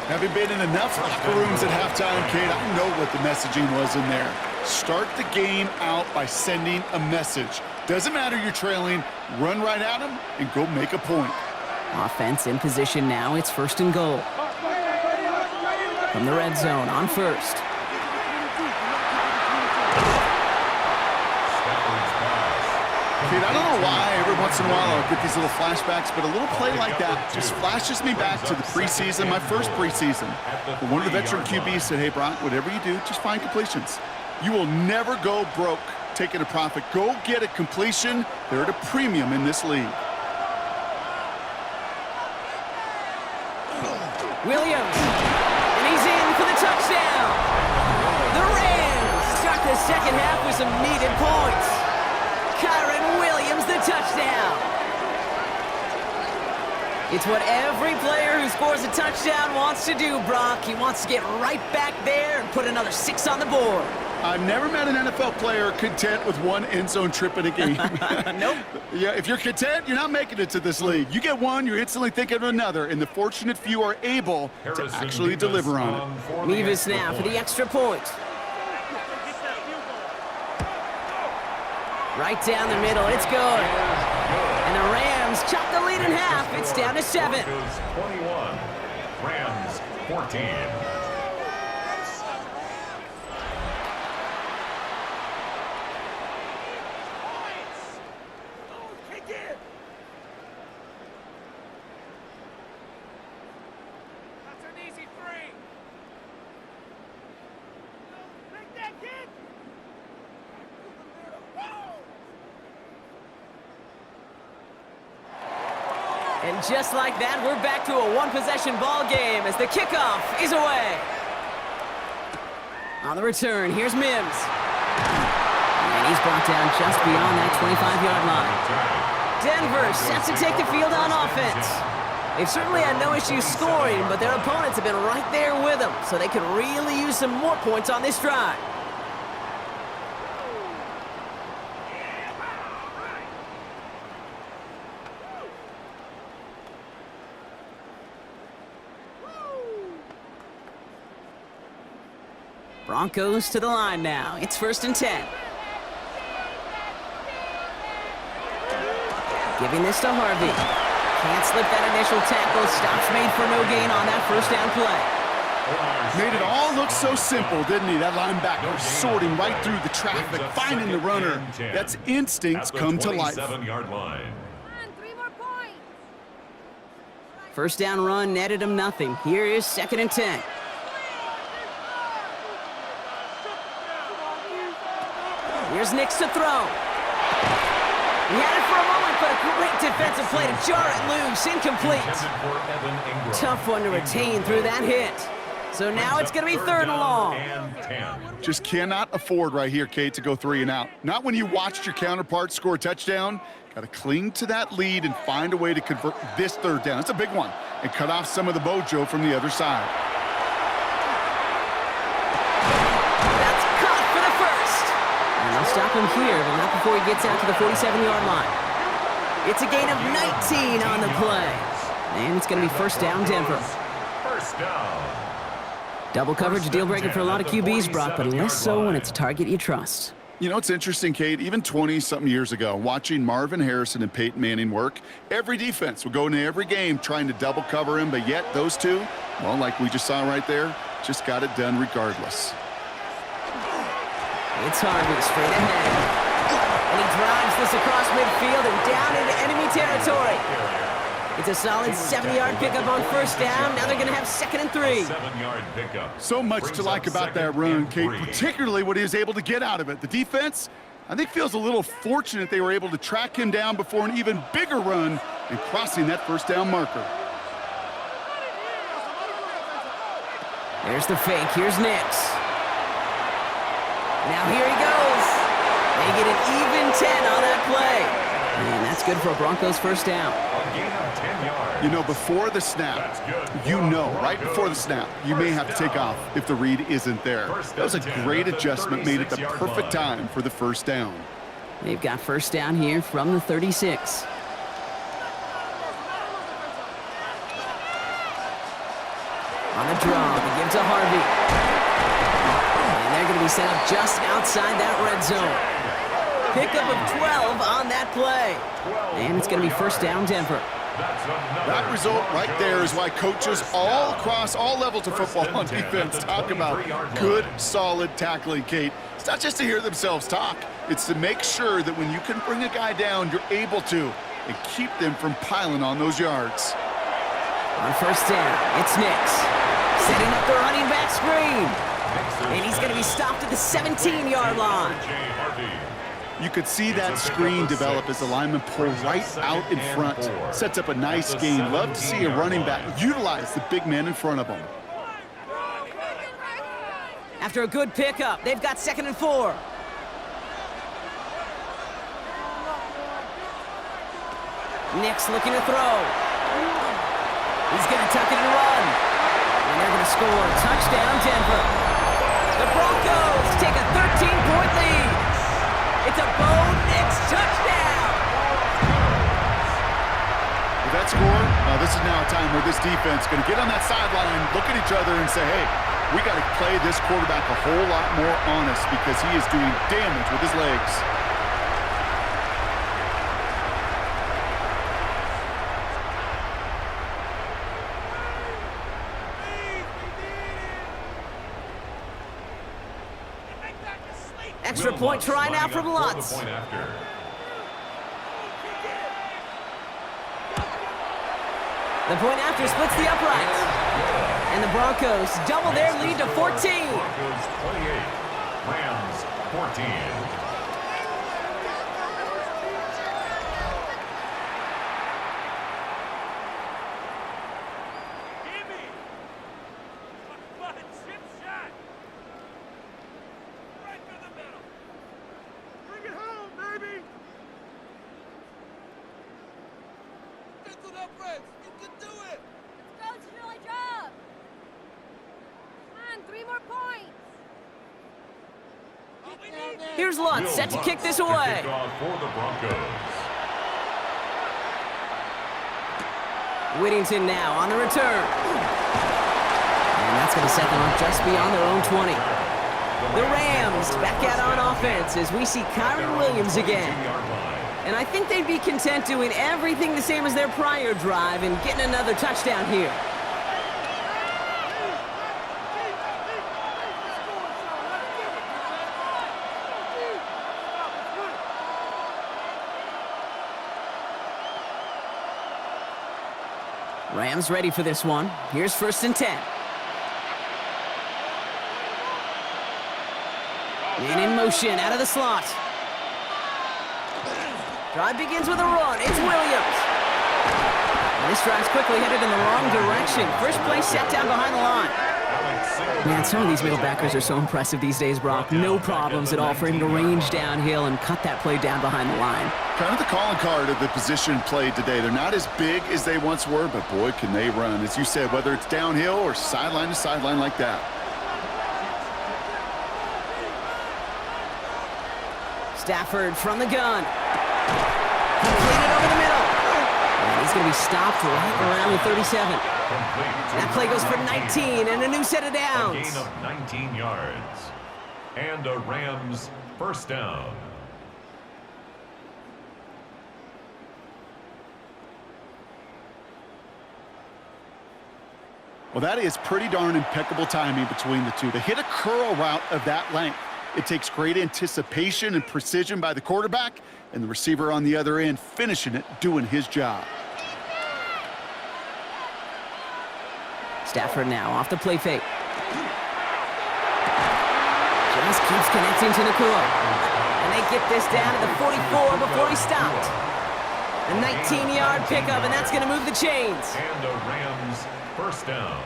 Having been in enough locker rooms at halftime, Kate, I know what the messaging was in there. Start the game out by sending a message. Doesn't matter you're trailing, run right at them and go make a point. Offense in position now. It's 1st and goal. From the red zone on 1st. Kate, I don't know why every once in a while I'll get these little flashbacks, but a little play like that just flashes me back to the preseason, my first preseason. But one of the veteran QBs said, hey, Brock, whatever you do, just find completions. You will never go broke taking a profit. Go get a completion. They're at a premium in this league. Williams, and he's in for the touchdown. The Rams start the 2nd half with some needed points. Kyron Williams, the touchdown. It's what every player who scores a touchdown wants to do, Brock. He wants to get right back there and put another 6 on the board. I've never met an NFL player content with one end zone trip in a game. Nope. Yeah, if you're content, you're not making it to this league. You get one, you're instantly thinking of another, and the fortunate few are able to actually deliver on it. Mevis now for the extra point. Right down the middle, it's good. And the Rams chop the lead in half. It's down to 7. 21, Rams 14. That's an easy 3. Take that, kid. And just like that, we're back to a one-possession ball game as the kickoff is away. On the return, here's Mims. He's brought down just beyond that 25-yard line. Denver set to take the field on offense. They've certainly had no issues scoring, but their opponents have been right there with them, so they could really use some more points on this drive. Broncos to the line now. It's 1st and 10. Giving this to Harvey. Can't slip that initial tackle. Stops made for no gain on that 1st down play. Made it all look so simple, didn't he? That linebacker sorting right through the traffic, finding the runner. That's instincts come to life. 27-yard line. 3 more points. 1st down run netted him nothing. Here is 2nd and 10. Here's Nix to throw. He had it for a moment, but a great defensive play to jar it loose. Incomplete. Tough one to retain through that hit. So now it's going to be 3rd and long. Just cannot afford right here, Kate, to go 3 and out. Not when you watched your counterpart score a touchdown. Got to cling to that lead and find a way to convert this 3rd down. It's a big one. And cut off some of the mojo from the other side. They'll stop him here, but not before he gets out to the 47-yard line. It's a gain of 19 on the play. And it's going to be 1st down, Denver. 1st down. Double coverage deal breaker for a lot of QBs, Brock, but less so when it's a target you trust. You know, it's interesting, Kate, even 20-something years ago, watching Marvin Harrison and Peyton Manning work, every defense would go into every game trying to double cover him, but yet those two, well, like we just saw right there, just got it done regardless. It's Harvey straight ahead. And he drives this across midfield and down into enemy territory. It's a solid 7-yard pickup on 1st down. Now they're going to have 2nd and 3. 7-yard pickup. So much to like about that run, Kate, particularly what he was able to get out of it. The defense, I think, feels a little fortunate they were able to track him down before an even bigger run and crossing that 1st down marker. There's the fake. Here's Nix. Now here he goes. They get an even 10 on that play. And that's good for a Broncos 1st down. A gain of 10 yards. You know, before the snap, you know, right before the snap, you may have to take off if the read isn't there. That was a great adjustment made at the perfect time for the 1st down. They've got 1st down here from the 36. On the draw, they give to Harvey. They're going to be set up just outside that red zone. Pickup of 12 on that play. And it's going to be 1st down, Denver. That result right there is why coaches all across all levels of football on defense talk about good, solid tackling, Kate. It's not just to hear themselves talk. It's to make sure that when you can bring a guy down, you're able to, and keep them from piling on those yards. On 1st down, it's Nix. Setting up the running back screen. And he's going to be stopped at the 17-yard line. You could see that screen develop as the lineman pull right out in front. Sets up a nice gain. Love to see a running back utilize the big man in front of him. After a good pickup, they've got 2nd and 4. Nix looking to throw. He's going to tuck it and run. And they're going to score. Touchdown, Denver. The Broncos take a 13-point lead. It's a Bo Nix touchdown. With that score, this is now a time where this defense is going to get on that sideline, look at each other and say, hey, we got to play this quarterback a whole lot more honest because he is doing damage with his legs. Extra point try now from Lutz. The point after splits the uprights. And the Broncos double their lead to 14. Broncos 28, Rams 14. up, Reds. You can do it. Let's go, Julie, job. Come on, 3 more points. Here's Lutz, set to kick this To away. kick off for the Broncos. Whittington now on the return. And that's going to set them up just beyond their own 20. The Rams back out on offense as we see Kyron Williams again. And I think they'd be content doing everything the same as their prior drive and getting another touchdown here. Rams ready for this one. Here's 1st and 10. Man in motion, out of the slot. Drive begins with a run. It's Williams. And this drive's quickly headed in the wrong direction. First play set down behind the line. Man, some of these middle backers are so impressive these days, Brock. No problems at all for him to range downhill and cut that play down behind the line. Kind of the calling card of the position played today. They're not as big as they once were, but boy, can they run. As you said, whether it's downhill or sideline to sideline like that. Stafford from the gun. Completed over the middle. And he's going to be stopped right around the 37. That play goes for 19 and a new set of A downs. gain of 19 yards. And a Rams 1st down. Well, that is pretty darn impeccable timing between the two. To hit a curl route of that length, it takes great anticipation and precision by the quarterback, and the receiver on the other end finishing it, doing his job. Stafford now off the play fake. Just keeps connecting to Nakua. And they get this down to the 44 before he stopped. A 19-yard pickup, and that's going to move the chains. And a Rams 1st down.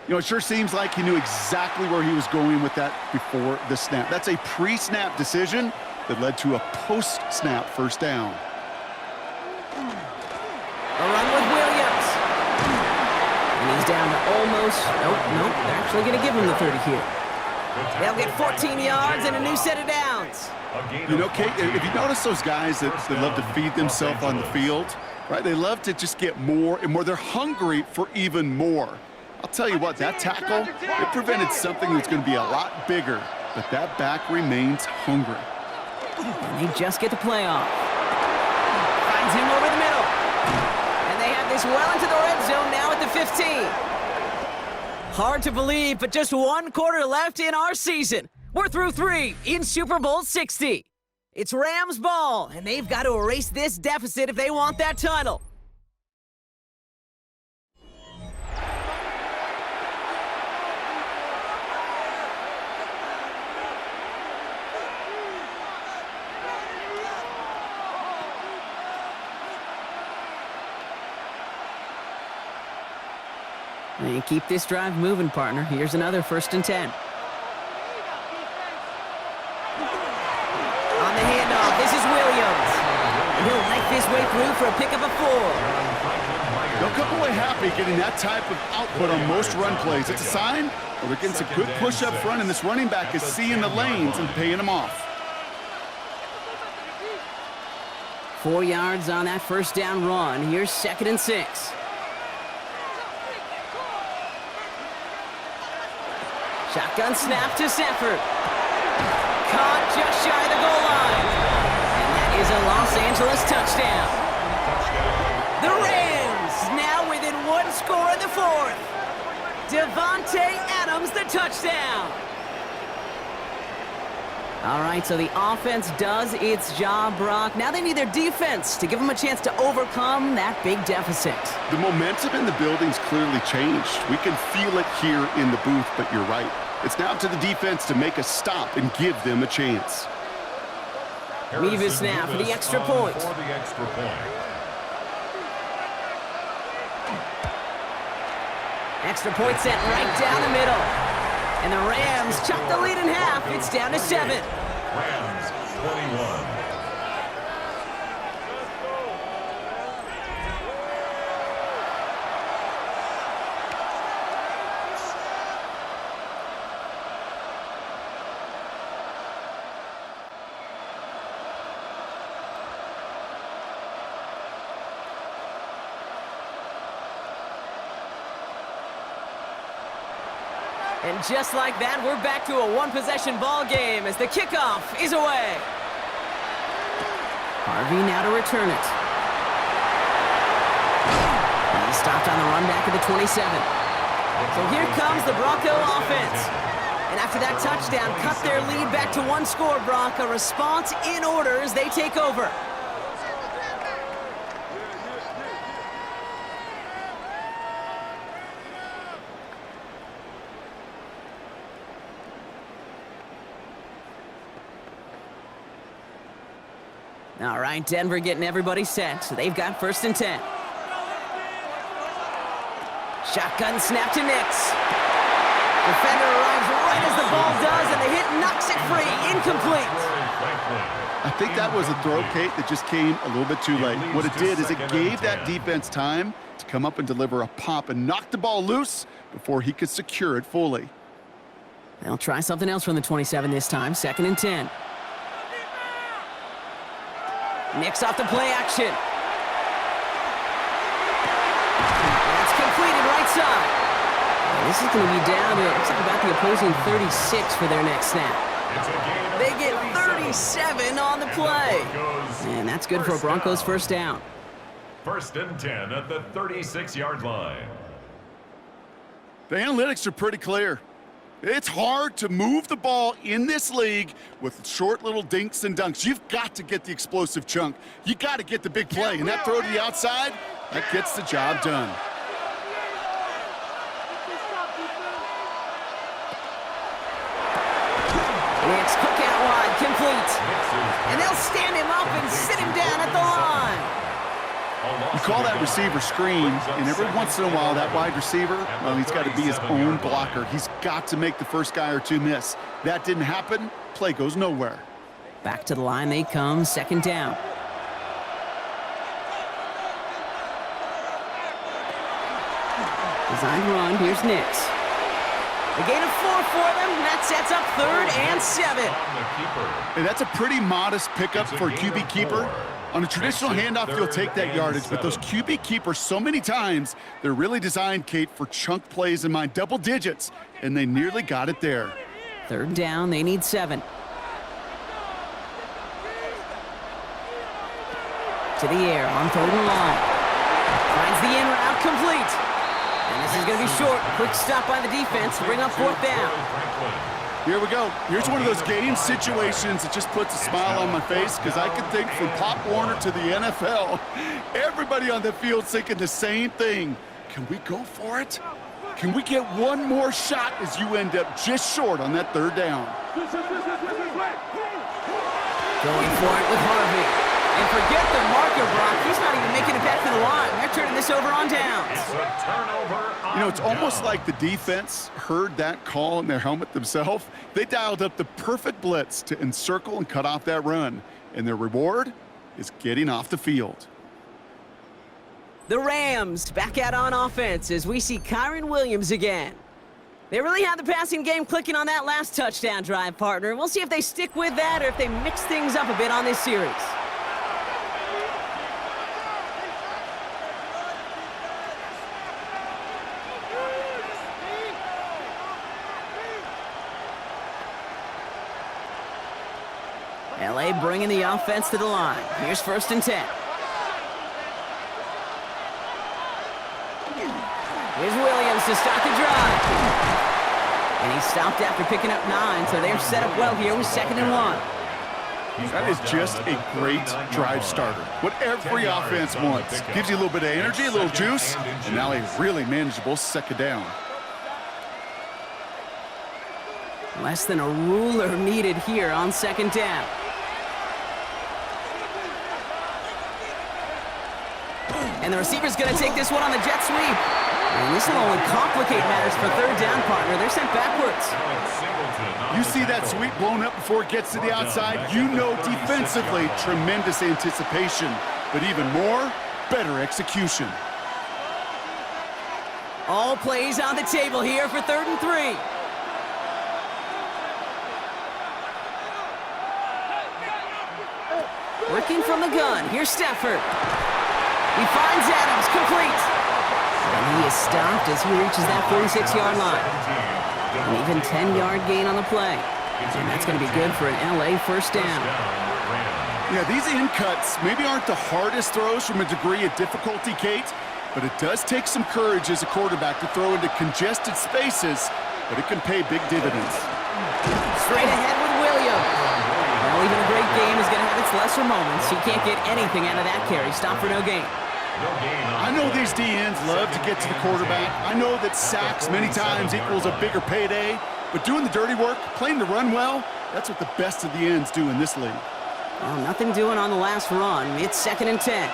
You know, it sure seems like he knew exactly where he was going with that before the snap. That's a pre-snap decision that led to a post-snap 1st down. A run with Williams. And he's down to almost, nope, they're actually going to give him the 30 here. They'll get 14 yards and a new set of downs. You know, Kate, if you notice those guys that love to feed themselves on the field, right? They love to just get more and more. They're hungry for even more. I'll tell you what, that tackle, it prevented something that's going to be a lot bigger, but that back remains hungry. And they just get the play off. Finds him over the middle. And they have this well into the red zone now at the 15. Hard to believe, but just 1 quarter left in our season. We're through 3 in Super Bowl 60. It's Rams ball, and they've got to erase this deficit if they want that title. And keep this drive moving, partner. Here's another 1st and 10. On the handoff, this is Williams. And he'll knife his way through for a pickup of 4. They'll come away happy getting that type of output on most run plays. It's a sign well, they're getting some good push up front, and this running back is seeing the lanes and paying them off. 4 yards on that 1st down run. Here's 2nd and 6. Shotgun snap to Stafford. Caught just shy of the goal line. And that is a Los Angeles touchdown. The Rams now within 1 score in the 4th. Devontae Adams, the touchdown. All right, so the offense does its job, Brock. Now they need their defense to give them a chance to overcome that big deficit. The momentum in the building's clearly changed. We can feel it here in the booth, but you're right. It's now up to the defense to make a stop and give them a chance. Mevis now for the extra point. Extra point sent right down the middle. And the Rams chop the lead in half. It's down to 7. Rams 21. And just like that, we're back to a one-possession ball game as the kickoff is away. Harvey now to return it. And he's stopped on the run back of the 27. So here comes the Bronco offense. And after that touchdown, cut their lead back to one score, Bronco. Response in order as they take over. All right, Denver getting everybody set. So they've got 1st and 10. Shotgun snap to Nix. Defender arrives right as the ball does, and the hit knocks it free. Incomplete. I think that was a throw, Kate, that just came a little bit too late. What it did is it gave that defense time to come up and deliver a pop and knock the ball loose before he could secure it fully. They'll try something else from the 27 this time. 2nd and 10. Nix off the play action. That's completed right side. And this is going to be down to looks like about the opposing 36 for their next snap. They get 37 on the play. And that's good for a Broncos 1st down. 1st and 10 at the 36-yard line. The analytics are pretty clear. It's hard to move the ball in this league with short little dinks and dunks. You've got to get the explosive chunk. You got to get the big play. And that throw to the outside, that gets the job done. Nix hook out wide, complete. And they'll stand him up and sit him down at the line. You call that receiver screen, and every once in a while, that wide receiver, well, he's got to be his own blocker. He's got to make the first guy or two miss. That didn't happen, play goes nowhere. Back to the line they come, 2nd down. Designed run, here's Nix. A gain of 4 for them, and that sets up 3rd and 7. And that's a pretty modest pickup for a QB keeper. On a traditional handoff, you'll take that yardage, but those QB keepers, so many times, they're really designed, Kate, for chunk plays in mind, double digits, and they nearly got it there. 3rd down, they need 7. To the air on 3rd and long. Finds the in route, complete. And this is going to be short. Quick stop by the defense to bring up 4th down. Here we go. Here's one of those game situations that just puts a smile on my face because I can think from Pop Warner to the NFL, everybody on the field thinking the same thing. Can we go for it? Can we get one more shot as you end up just short on that 3rd down? Going for it with Harvey. And forget the marker, Brock. He's not even making it back to the line. They're turning this over on downs. It's a turnover. You know, it's almost like the defense heard that call in their helmet themselves. They dialed up the perfect blitz to encircle and cut off that run. And their reward is getting off the field. The Rams back out on offense as we see Kyron Williams again. They really had the passing game clicking on that last touchdown drive, partner. We'll see if they stick with that or if they mix things up a bit on this series. LA bringing the offense to the line. Here's 1st and 10. Here's Williams to start the drive. And he stopped after picking up 9, so they're set up well here with 2nd and 1. That is just a great drive starter. What every offense wants. Gives you a little bit of energy, a little juice, and now a really manageable 2nd down. Less than a ruler needed here on 2nd down. And the receiver's going to take this one on the jet sweep. And this will only complicate matters for 3rd down, partner. They're sent backwards. You see that sweep blown up before it gets to the outside, you know defensively, tremendous anticipation. But even more, better execution. All plays on the table here for 3rd and 3. Working from the gun, here's Stafford. He finds Adams, complete. And he is stopped as he reaches that 46-yard line. An even 10-yard gain on the play. And that's going to be good for an LA first down. Yeah, these in cuts maybe aren't the hardest throws from a degree of difficulty, Kate, but it does take some courage as a quarterback to throw into congested spaces, but it can pay big dividends. Straight ahead with Williams. Well, even a great game is going to have its lesser moments. He can't get anything out of that carry. Stop for no gain. I know these DNs love to get to the quarterback. I know that sacks many times equals a bigger payday, but doing the dirty work, playing the run well, that's what the best of the ends do in this league. Well, nothing doing on the last run. It's 2nd and 10.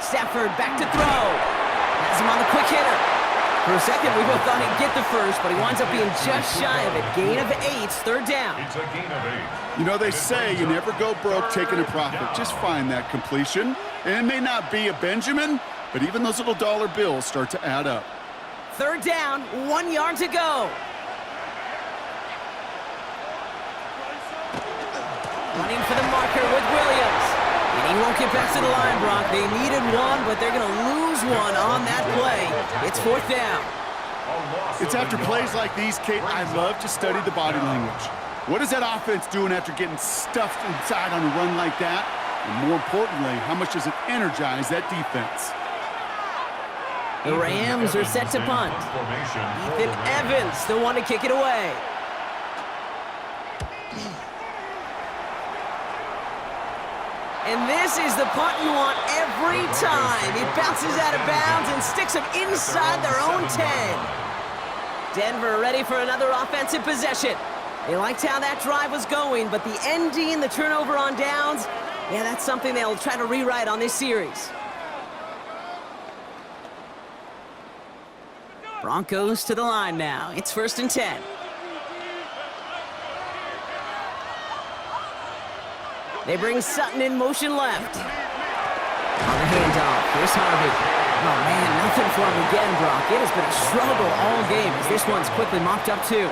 Stafford back to throw. Has him on the quick hitter. For a second, we both thought he'd get the first, but he winds up being just shy of it. Gain of 8, 3rd down. It's a gain of 8. You know, they say you never go broke taking a profit. Just find that completion. And it may not be a Benjamin, but even those little dollar bills start to add up. 3rd down, 1 yard to go. Running for the marker with Williams. And he won't get back to the line, Brock. They needed one, but they're going to lose one on that play. It's 4th down. It's after plays like these, Kate, I love to study the body language. What is that offense doing after getting stuffed inside on a run like that? And more importantly, how much does it energize that defense? The Rams are set to punt. Ethan Evans, the one to kick it away. And this is the punt you want every time. It bounces out of bounds and sticks them inside their own 10. Denver ready for another offensive possession. They liked how that drive was going, but the ending, the turnover on downs, yeah, that's something they'll try to rewrite on this series. Broncos to the line now. It's 1st and 10. They bring Sutton in motion left. On the handoff, here's Harvey. Oh, man, nothing for him again, Brock. It has been a struggle all game as this one's quickly mopped up, too.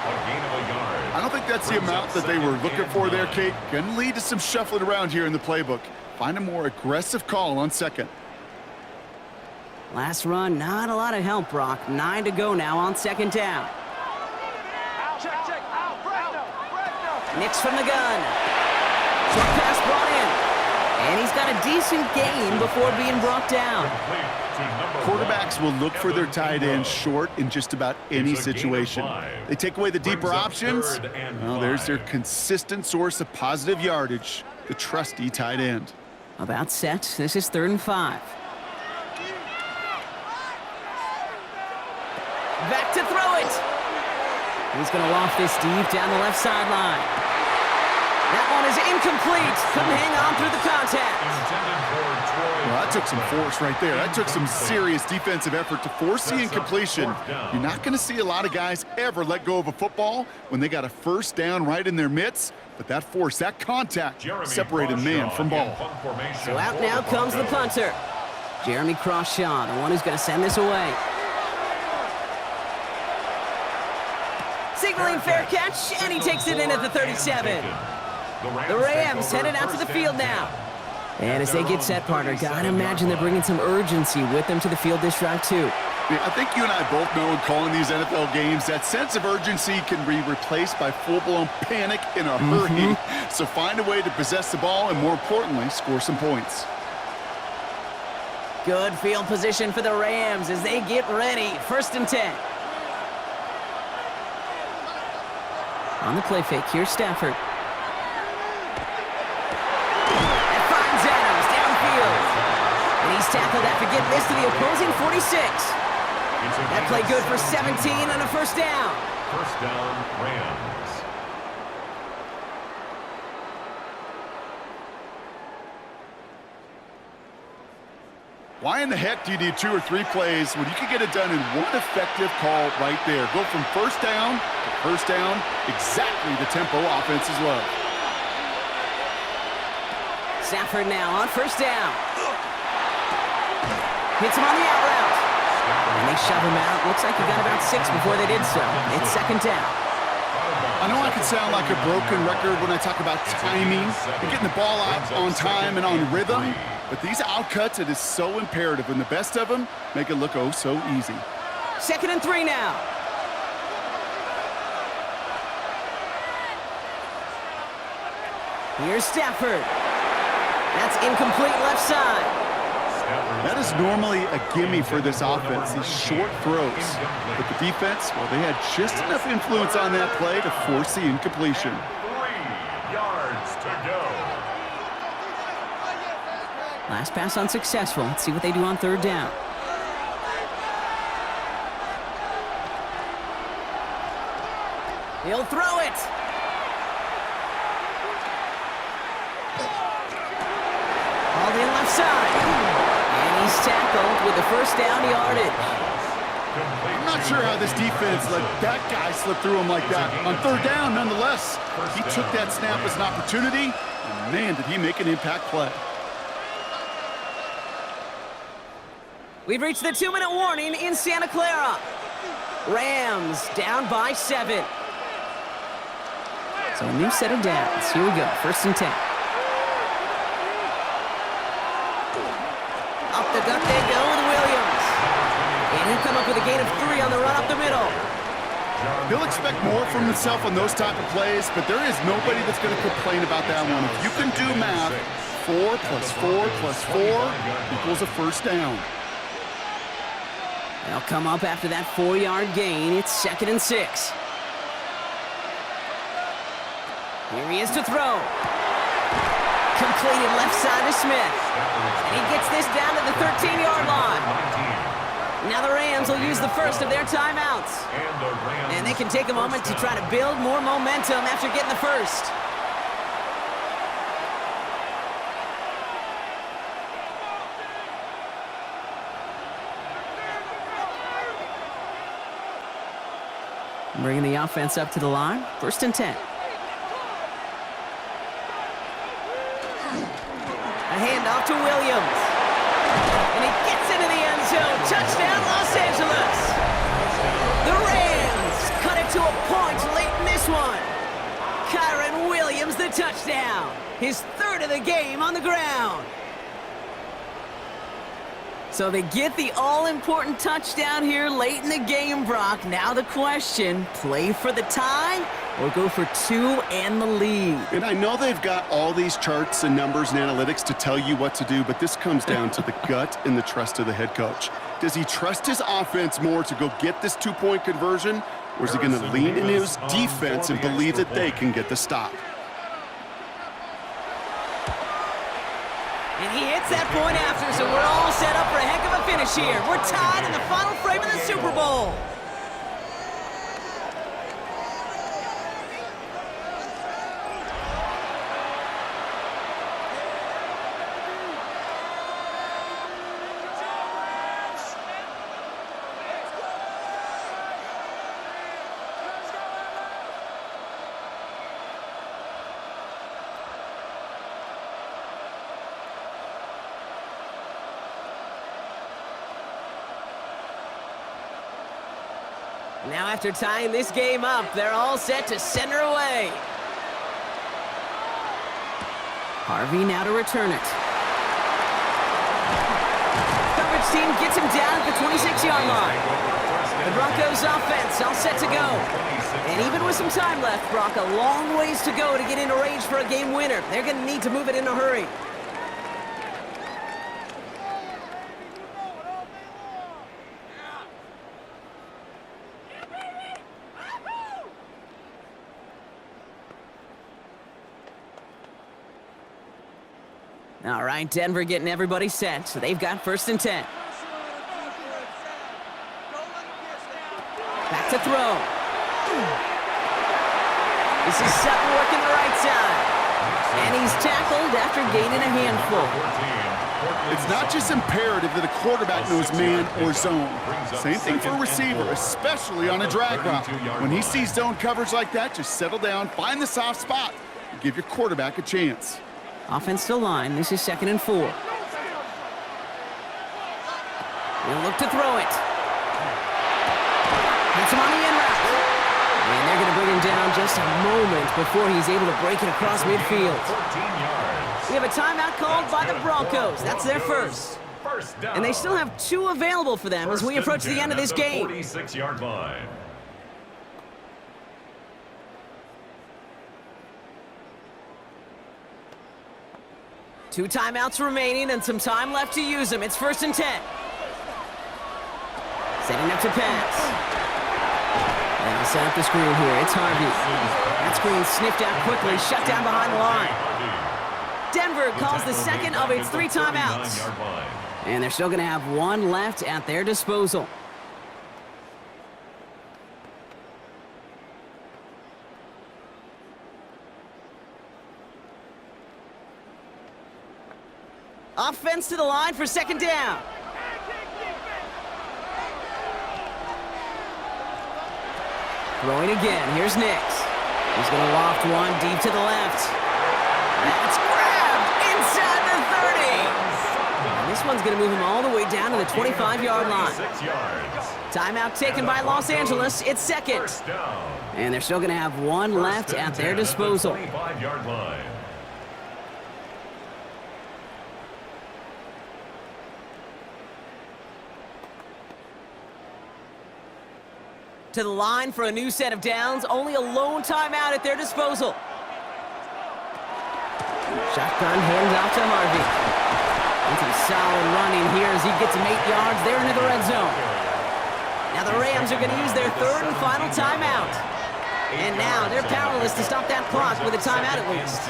I don't think that's the amount that they were looking for there, Kate. Going to lead to some shuffling around here in the playbook. Find a more aggressive call on 2nd. Last run, not a lot of help, Brock. 9 to go now on 2nd down. Nix from the gun. Short pass brought in. And he's got a decent gain before being brought down. Quarterbacks will look for their tight end short in just about any situation. They take away the deeper options. Well, there's their consistent source of positive yardage, the trusty tight end. About set. This is 3rd and 5. Back to throw it. He's going to loft this deep down the left sideline. That one is incomplete. Couldn't hang on through the contact. Well, that took some force right there. That took some serious defensive effort to force the incompletion. You're not going to see a lot of guys ever let go of a football when they got a 1st down right in their midst. But that force, that contact, separated man from ball. So out now comes the punter. Jeremy Crawshaw, the one who's going to send this away. Signaling fair catch, and he takes it in at the 37. The Rams headed out to the field now. And as they get set, partner, gotta imagine they're bringing some urgency with them to the field this drive, too. Yeah, I think you and I both know in calling these NFL games, that sense of urgency can be replaced by full-blown panic in a hurry. So find a way to possess the ball and, more importantly, score some points. Good field position for the Rams as they get ready. 1st and 10. On the play fake, here's Stafford. That finds Adams downfield. And he's tackled after getting this to the opposing 46. That play good for 17 and a 1st down. 1st down, Rams. Why in the heck do you need 2 or 3 plays when you can get it done in one effective call right there? Go from 1st down to 1st down, exactly the tempo offenses love. Stafford now on 1st down. Hits him on the out route. And they shove him out. Looks like he got about 6 before they did so. It's 2nd down. I know I can sound like a broken record when I talk about timing and getting the ball out on time and on rhythm, But these outcuts, it is so imperative, and the best of them make it look oh so easy. 2nd and 3 now. Here's Stafford. That's incomplete left side. That is normally a gimme for this offense, these short throws. But the defense, well, they had just enough influence on that play to force the incompletion. 3 yards to go. Last pass unsuccessful. Let's see what they do on 3rd down. He'll throw it. Hauled in left side. And he's tackled with the 1st down yardage. I'm not sure how this defense let that guy slip through him like that. On 3rd down, nonetheless, he took that snap as an opportunity, and man, did he make an impact play. We've reached the 2-minute warning in Santa Clara. Rams down by 7. So a new set of downs. Here we go, 1st and 10. Up the gut they go with Williams. And he'll come up with a gain of 3 on the run up the middle. He'll expect more from himself on those type of plays, but there is nobody that's going to complain about that one. If you can do math, 4 plus 4 plus 4 equals a 1st down. They'll come up after that 4-yard gain. It's 2nd and 6. Here he is to throw. Completed left side to Smith. And he gets this down to the 13-yard line. Now the Rams will use the first of their timeouts. And they can take a moment to try to build more momentum after getting the first. Bringing the offense up to the line. 1st and 10. A handoff to Williams. And he gets into the end zone. Touchdown, Los Angeles. The Rams cut it to a point late in this one. Kyron Williams, the touchdown. His 3rd of the game on the ground. So they get the all-important touchdown here late in the game, Brock. Now the question, play for the tie or go for 2 and the lead? And I know they've got all these charts and numbers and analytics to tell you what to do, but this comes down to the gut and the trust of the head coach. Does he trust his offense more to go get this 2-point conversion, or is he going to lean in his defense and believe that they can get the stop? And he hits that point after, so we're all set up for a heck of a finish here. We're tied in the final frame of the Super Bowl. Now after tying this game up, they're all set to send her away. Harvey now to return it. Coverage team gets him down at the 26-yard line. The Broncos offense all set to go. And even with some time left, Brock, a long ways to go to get into range for a game winner. They're going to need to move it in a hurry. All right, Denver getting everybody set, so they've got 1st and 10. Back to throw. This is Sutton working the right side. And he's tackled after gaining a handful. It's not just imperative that a quarterback knows man or zone. Same thing for a receiver, especially on a drag route. When he sees zone coverage like that, just settle down, find the soft spot, and give your quarterback a chance. Offense to line. This is 2nd and 4. We'll look to throw it. Hits him on the in route. And they're going to bring him down just a moment before he's able to break it across midfield. 14 yards. We have a timeout called by the Broncos. That's their first. First down. And they still have 2 available for them as we approach the end of this game. 46-yard line. Two timeouts remaining and some time left to use them. It's 1st and 10. Setting up to pass. And he'll set up the screen here. It's Harvey. That screen sniffed out quickly, shut down behind the line. Denver calls the second of its 3 timeouts. And they're still going to have 1 left at their disposal. Offense to the line for 2nd down. Throwing again. Here's Nix. He's going to loft one deep to the left. That's grabbed inside the 30. And this one's going to move him all the way down to the 25-yard line. Timeout taken by Los Angeles. It's 2nd. And they're still going to have 1 left at their disposal. 25-yard line. To the line for a new set of downs. Only a lone timeout at their disposal. Shotgun handoff to Harvey. And some solid running here as he gets him 8 yards there into the red zone. Now the Rams are going to use their 3rd and final timeout. And now they're powerless to stop that clock with a timeout at least.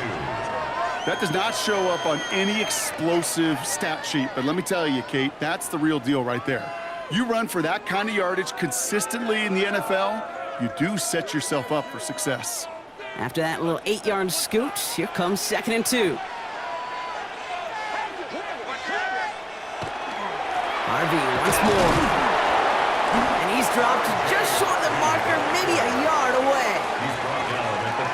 That does not show up on any explosive stat sheet, but let me tell you, Kate, that's the real deal right there. You run for that kind of yardage consistently in the NFL, you do set yourself up for success. After that little 8-yard scoot, here comes 2nd and 2. Harvey once more. And he's dropped just short of the marker, maybe a yard away.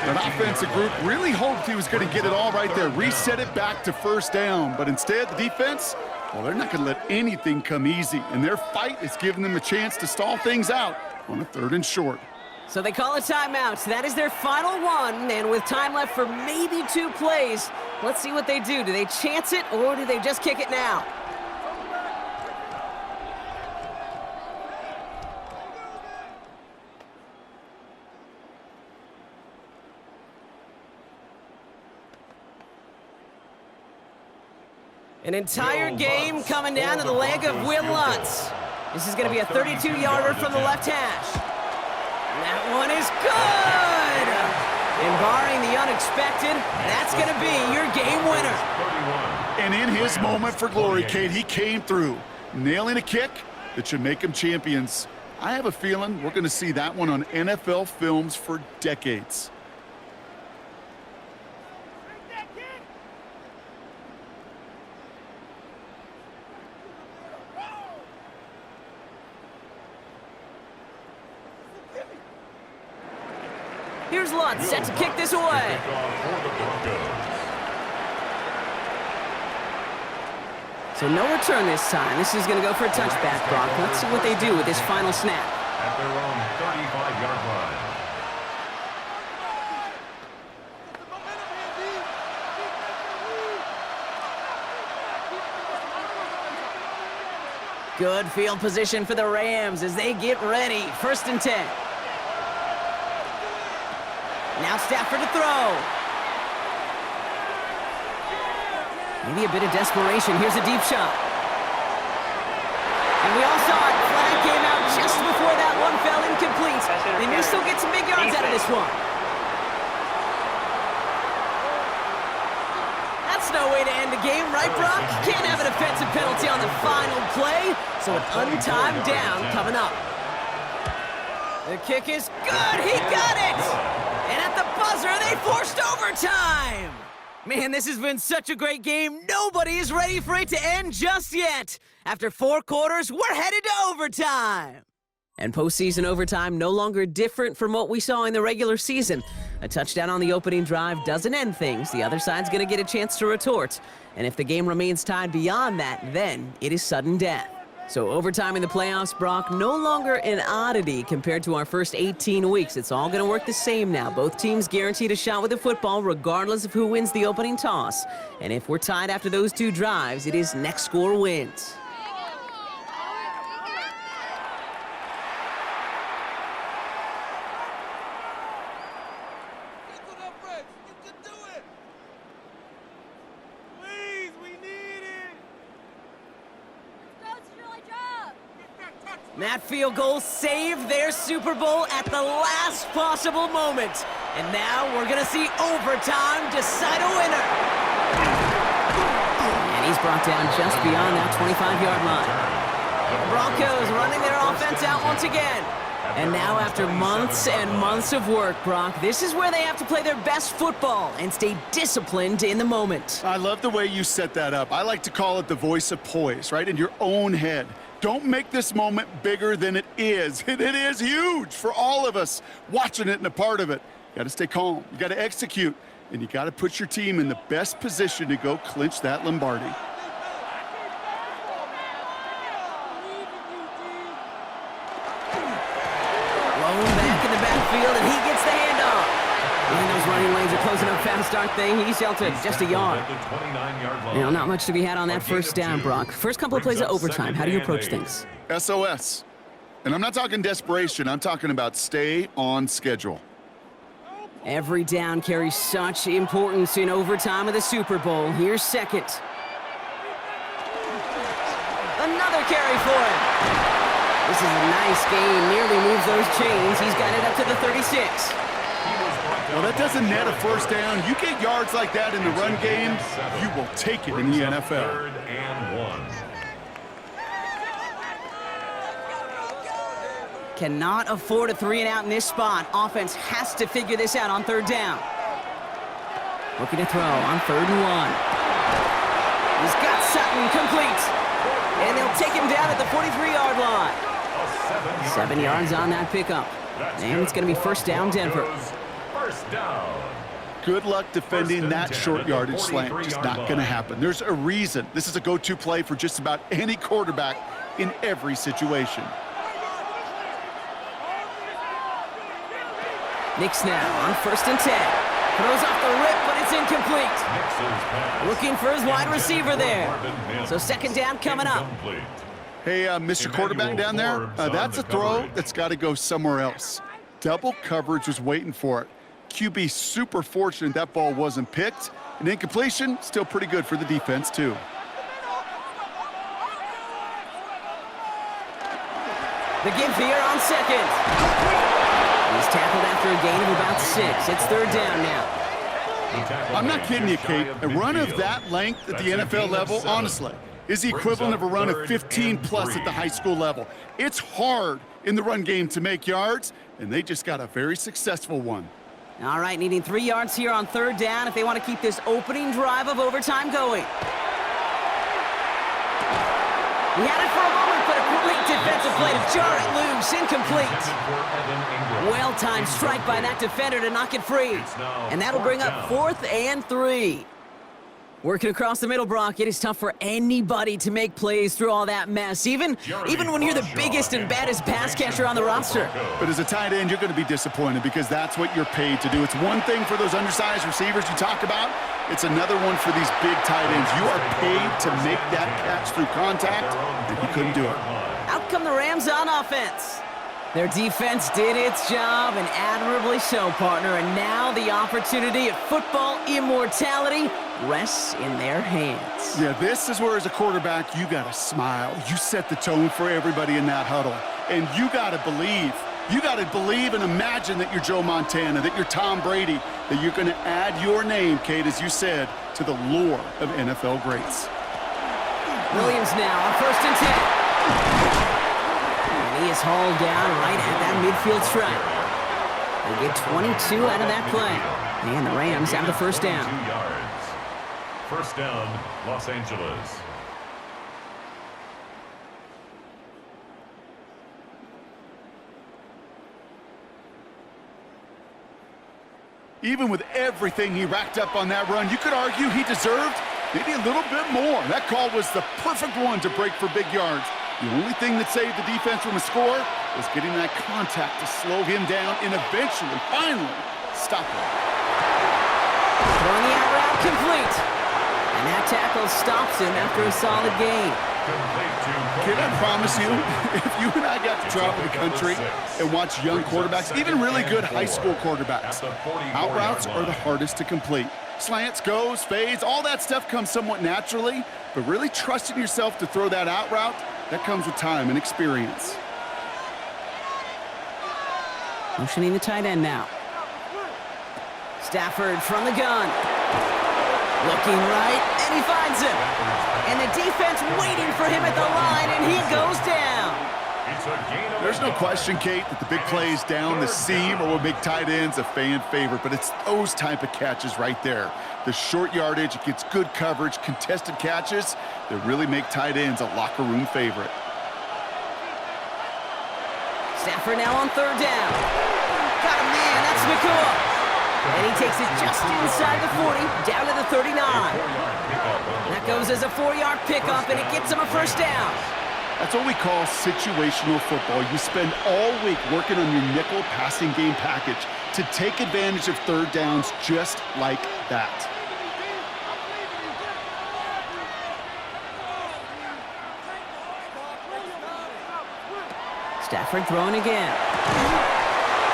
An offensive group really hoped he was going to get it all right there, reset it back to 1st down, but instead the defense, well, they're not going to let anything come easy, and their fight is giving them a chance to stall things out on a 3rd and short. So they call a timeout. That is their final one, and with time left for maybe 2 plays, let's see what they do. Do they chance it, or do they just kick it now? An entire game coming down to the leg of Will Lutz. This is going to be a 32-yarder from the left hash. That one is good! And barring the unexpected, that's going to be your game winner. And in his moment for glory, Kate, he came through, nailing a kick that should make him champions. I have a feeling we're going to see that one on NFL films for decades. Here's Lutz, set to kick this away. So no return this time. This is going to go for a touchback, Brock. Let's see what they do with this final snap. At their own 35-yard line. Good field position for the Rams as they get ready. 1st and 10. Now Stafford to throw. Maybe a bit of desperation. Here's a deep shot. And we all saw it. Flag came out just before that one fell incomplete. They may still get some big yards out of this one. That's no way to end the game, right, Brock? Can't have a defensive penalty on the final play, so an untimed down coming up. The kick is good. He got it. And at the buzzer, they forced overtime! Man, this has been such a great game. Nobody is ready for it to end just yet. After 4 quarters, we're headed to overtime. And postseason overtime no longer different from what we saw in the regular season. A touchdown on the opening drive doesn't end things. The other side's going to get a chance to retort. And if the game remains tied beyond that, then it is sudden death. So overtime in the playoffs, Brock, no longer an oddity compared to our first 18 weeks. It's all going to work the same now. Both teams guaranteed a shot with the football regardless of who wins the opening toss. And if we're tied after those 2 drives, it is next score wins. That field goal saved their Super Bowl at the last possible moment. And now we're going to see overtime decide a winner. And he's brought down just beyond that 25-yard line. The Broncos running their offense out once again. And now after months and months of work, Brock, this is where they have to play their best football and stay disciplined in the moment. I love the way you set that up. I like to call it the voice of poise, right? In your own head. Don't make this moment bigger than it is. It is huge for all of us watching it and a part of it. You got to stay calm. You got to execute. And you got to put your team in the best position to go clinch that Lombardi. Blown back in the backfield, and he gets the handoff. And those running lanes are closing up fast, aren't they? He's held to just a yard. Now, not much to be had on that first down, Brock. First couple of plays of overtime. How do you approach things? SOS. And I'm not talking desperation. I'm talking about stay on schedule. Every down carries such importance in overtime of the Super Bowl. Here's second. Another carry for him. This is a nice game. Nearly moves those chains. He's got it up to the 36. Well, that doesn't net a first down. You get yards like that in the run game, you will take it in the NFL. Third and 1. Cannot afford a 3-and-out in this spot. Offense has to figure this out on third down. Looking to throw on 3rd and 1. He's got Sutton complete. And they'll take him down at the 43-yard line. 7 yards on that pickup. And it's going to be first down, Denver. First down. Good luck defending that short yardage slant. Just not going to happen. There's a reason. This is a go-to play for just about any quarterback in every situation. Nix now on 1st and 10. Throws off the rip, but it's incomplete. Looking for his wide receiver there. So second down coming up. Hey, Mr. Quarterback down there, that's a throw that's got to go somewhere else. Double coverage was waiting for it. QB super fortunate that ball wasn't picked. An incompletion, still pretty good for the defense, too. The give here on second. He's tackled after a gain of about 6. It's third down now. I'm not kidding you, Kate. A run of that length at the NFL level, honestly, is the equivalent of a run of 15-plus at the high school level. It's hard in the run game to make yards, and they just got a very successful one. All right, needing 3 yards here on third down if they want to keep this opening drive of overtime going. He had it for a moment, but a great defensive play to jar it loose, incomplete. Well-timed strike by that defender to knock it free. And that'll bring up 4th and 3. Working across the middle, Brock, it is tough for anybody to make plays through all that mess, even when you're the biggest and baddest pass catcher on the roster. But as a tight end, you're going to be disappointed because that's what you're paid to do. It's one thing for those undersized receivers you talk about. It's another one for these big tight ends. You are paid to make that catch through contact, and you couldn't do it. Out come the Rams on offense. Their defense did its job, and admirably so, partner. And now the opportunity at football immortality rests in their hands. Yeah, this is where, as a quarterback, you got to smile. You set the tone for everybody in that huddle. And you got to believe. You got to believe and imagine that you're Joe Montana, that you're Tom Brady, that you're going to add your name, Kate, as you said, to the lore of NFL greats. Williams now on 1st and 10. He is hauled down right at that midfield stripe. They get 22 out of that play. And the Rams have the first down. 2 yards. First down, Los Angeles. Even with everything he racked up on that run, you could argue he deserved maybe a little bit more. That call was the perfect one to break for big yards. The only thing that saved the defense from a score was getting that contact to slow him down and eventually, finally, stop him. Throwing the out route complete. And that tackle stops him after a solid gain. Kid, I promise you, if you and I got to travel the country and watch young quarterbacks, even really good high school quarterbacks, out routes are the hardest to complete. Slants, goes, fades, all that stuff comes somewhat naturally, but really trusting yourself to throw that out route, that comes with time and experience. Motioning the tight end now. Stafford from the gun. Looking right, and he finds him. And the defense waiting for him at the line, and he goes down. There's no question, Kate, that the big plays down the seam or what make tight ends a fan favorite, but it's those type of catches right there. The short yardage, it gets good coverage, contested catches that really make tight ends a locker room favorite. Stafford now on third down. Got him, man, that's McCool. And he takes it just inside the 40, down to the 39. That goes as a 4-yard pickup, and it gets him a first down. That's what we call situational football. You spend all week working on your nickel passing game package to take advantage of third downs just like that. Stafford throwing again.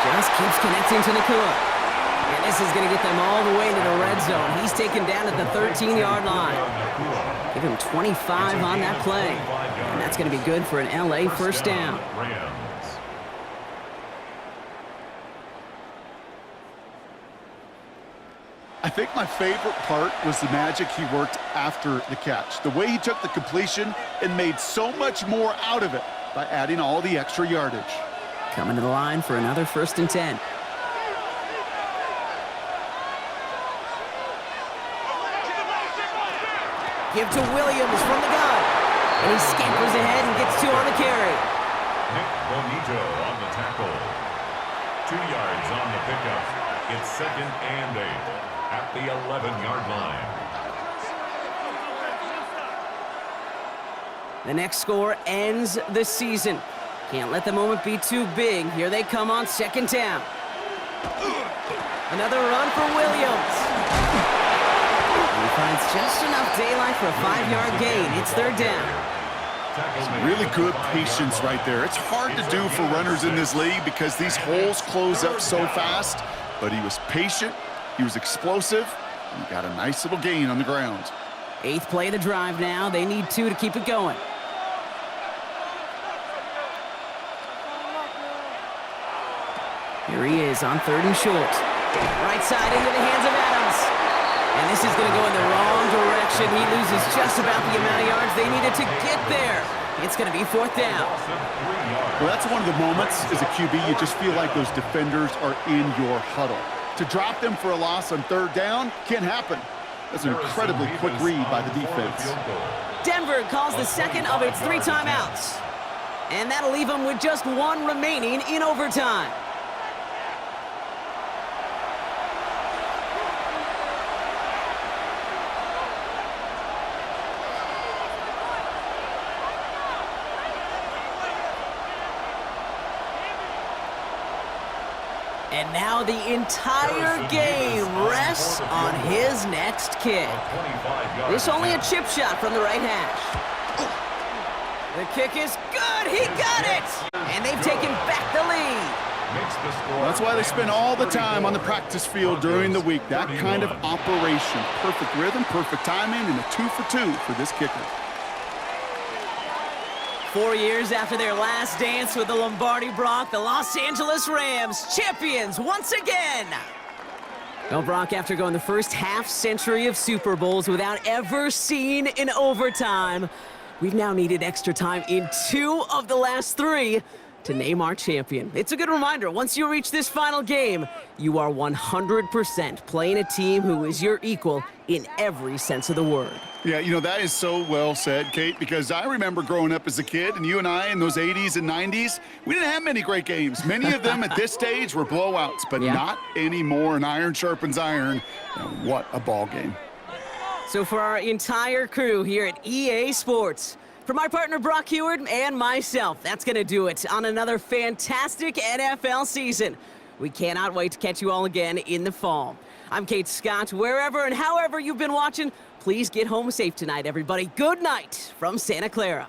Just keeps connecting to Nakua. And this is going to get them all the way to the red zone. He's taken down at the 13-yard line. Give him 25 on that play. And that's going to be good for an LA first down. I think my favorite part was the magic he worked after the catch. The way he took the completion and made so much more out of it by adding all the extra yardage. Coming to the line for another 1st and 10. Give to Williams from the gun. And he scampers ahead and gets 2 on the carry. Nick Bonito on the tackle. 2 yards on the pickup. It's 2nd and 8 at the 11-yard line. The next score ends the season. Can't let the moment be too big. Here they come on 2nd down. Another run for Williams. He finds just enough daylight for a 5-yard gain. It's 3rd down. Some really good patience right there. It's hard to do for runners in this league because these holes close up so fast, but he was patient, he was explosive, and he got a nice little gain on the ground. 8th play of the drive now. They need 2 to keep it going. Here he is on 3rd and short. Right side into the hands of Adams. And this is going to go in the wrong direction. He loses just about the amount of yards they needed to get there. It's going to be 4th down. Well, that's one of the moments as a QB you just feel like those defenders are in your huddle. To drop them for a loss on 3rd down can't happen. That's an incredibly quick read by the defense. Denver calls the 2nd of its 3 timeouts. And that'll leave them with just 1 remaining in overtime. And now the entire game rests on his next kick. This only a chip shot from the right hash. The kick is good. He got it. And they've taken back the lead. That's why they spend all the time on the practice field during the week. That kind of operation. Perfect rhythm, perfect timing, and a 2 for 2 for this kicker. 4 years after their last dance with the Lombardi Bronc, the Los Angeles Rams, champions once again. Well, Bronc, after going the first half-century of Super Bowls without ever seeing an overtime, we've now needed extra time in 2 of the last 3 to name our champion. It's a good reminder, once you reach this final game, you are 100% playing a team who is your equal in every sense of the word. Yeah, you know, that is so well said, Kate, because I remember growing up as a kid, and you and I in those 80s and 90s, we didn't have many great games. Many of them at this stage were blowouts, but not anymore, and iron sharpens iron. And what a ball game. So for our entire crew here at EA Sports, For my partner Brock Heward and myself, that's going to do it on another fantastic NFL season. We cannot wait to catch you all again in the fall. I'm Kate Scott. Wherever and however you've been watching, please get home safe tonight, everybody. Good night from Santa Clara.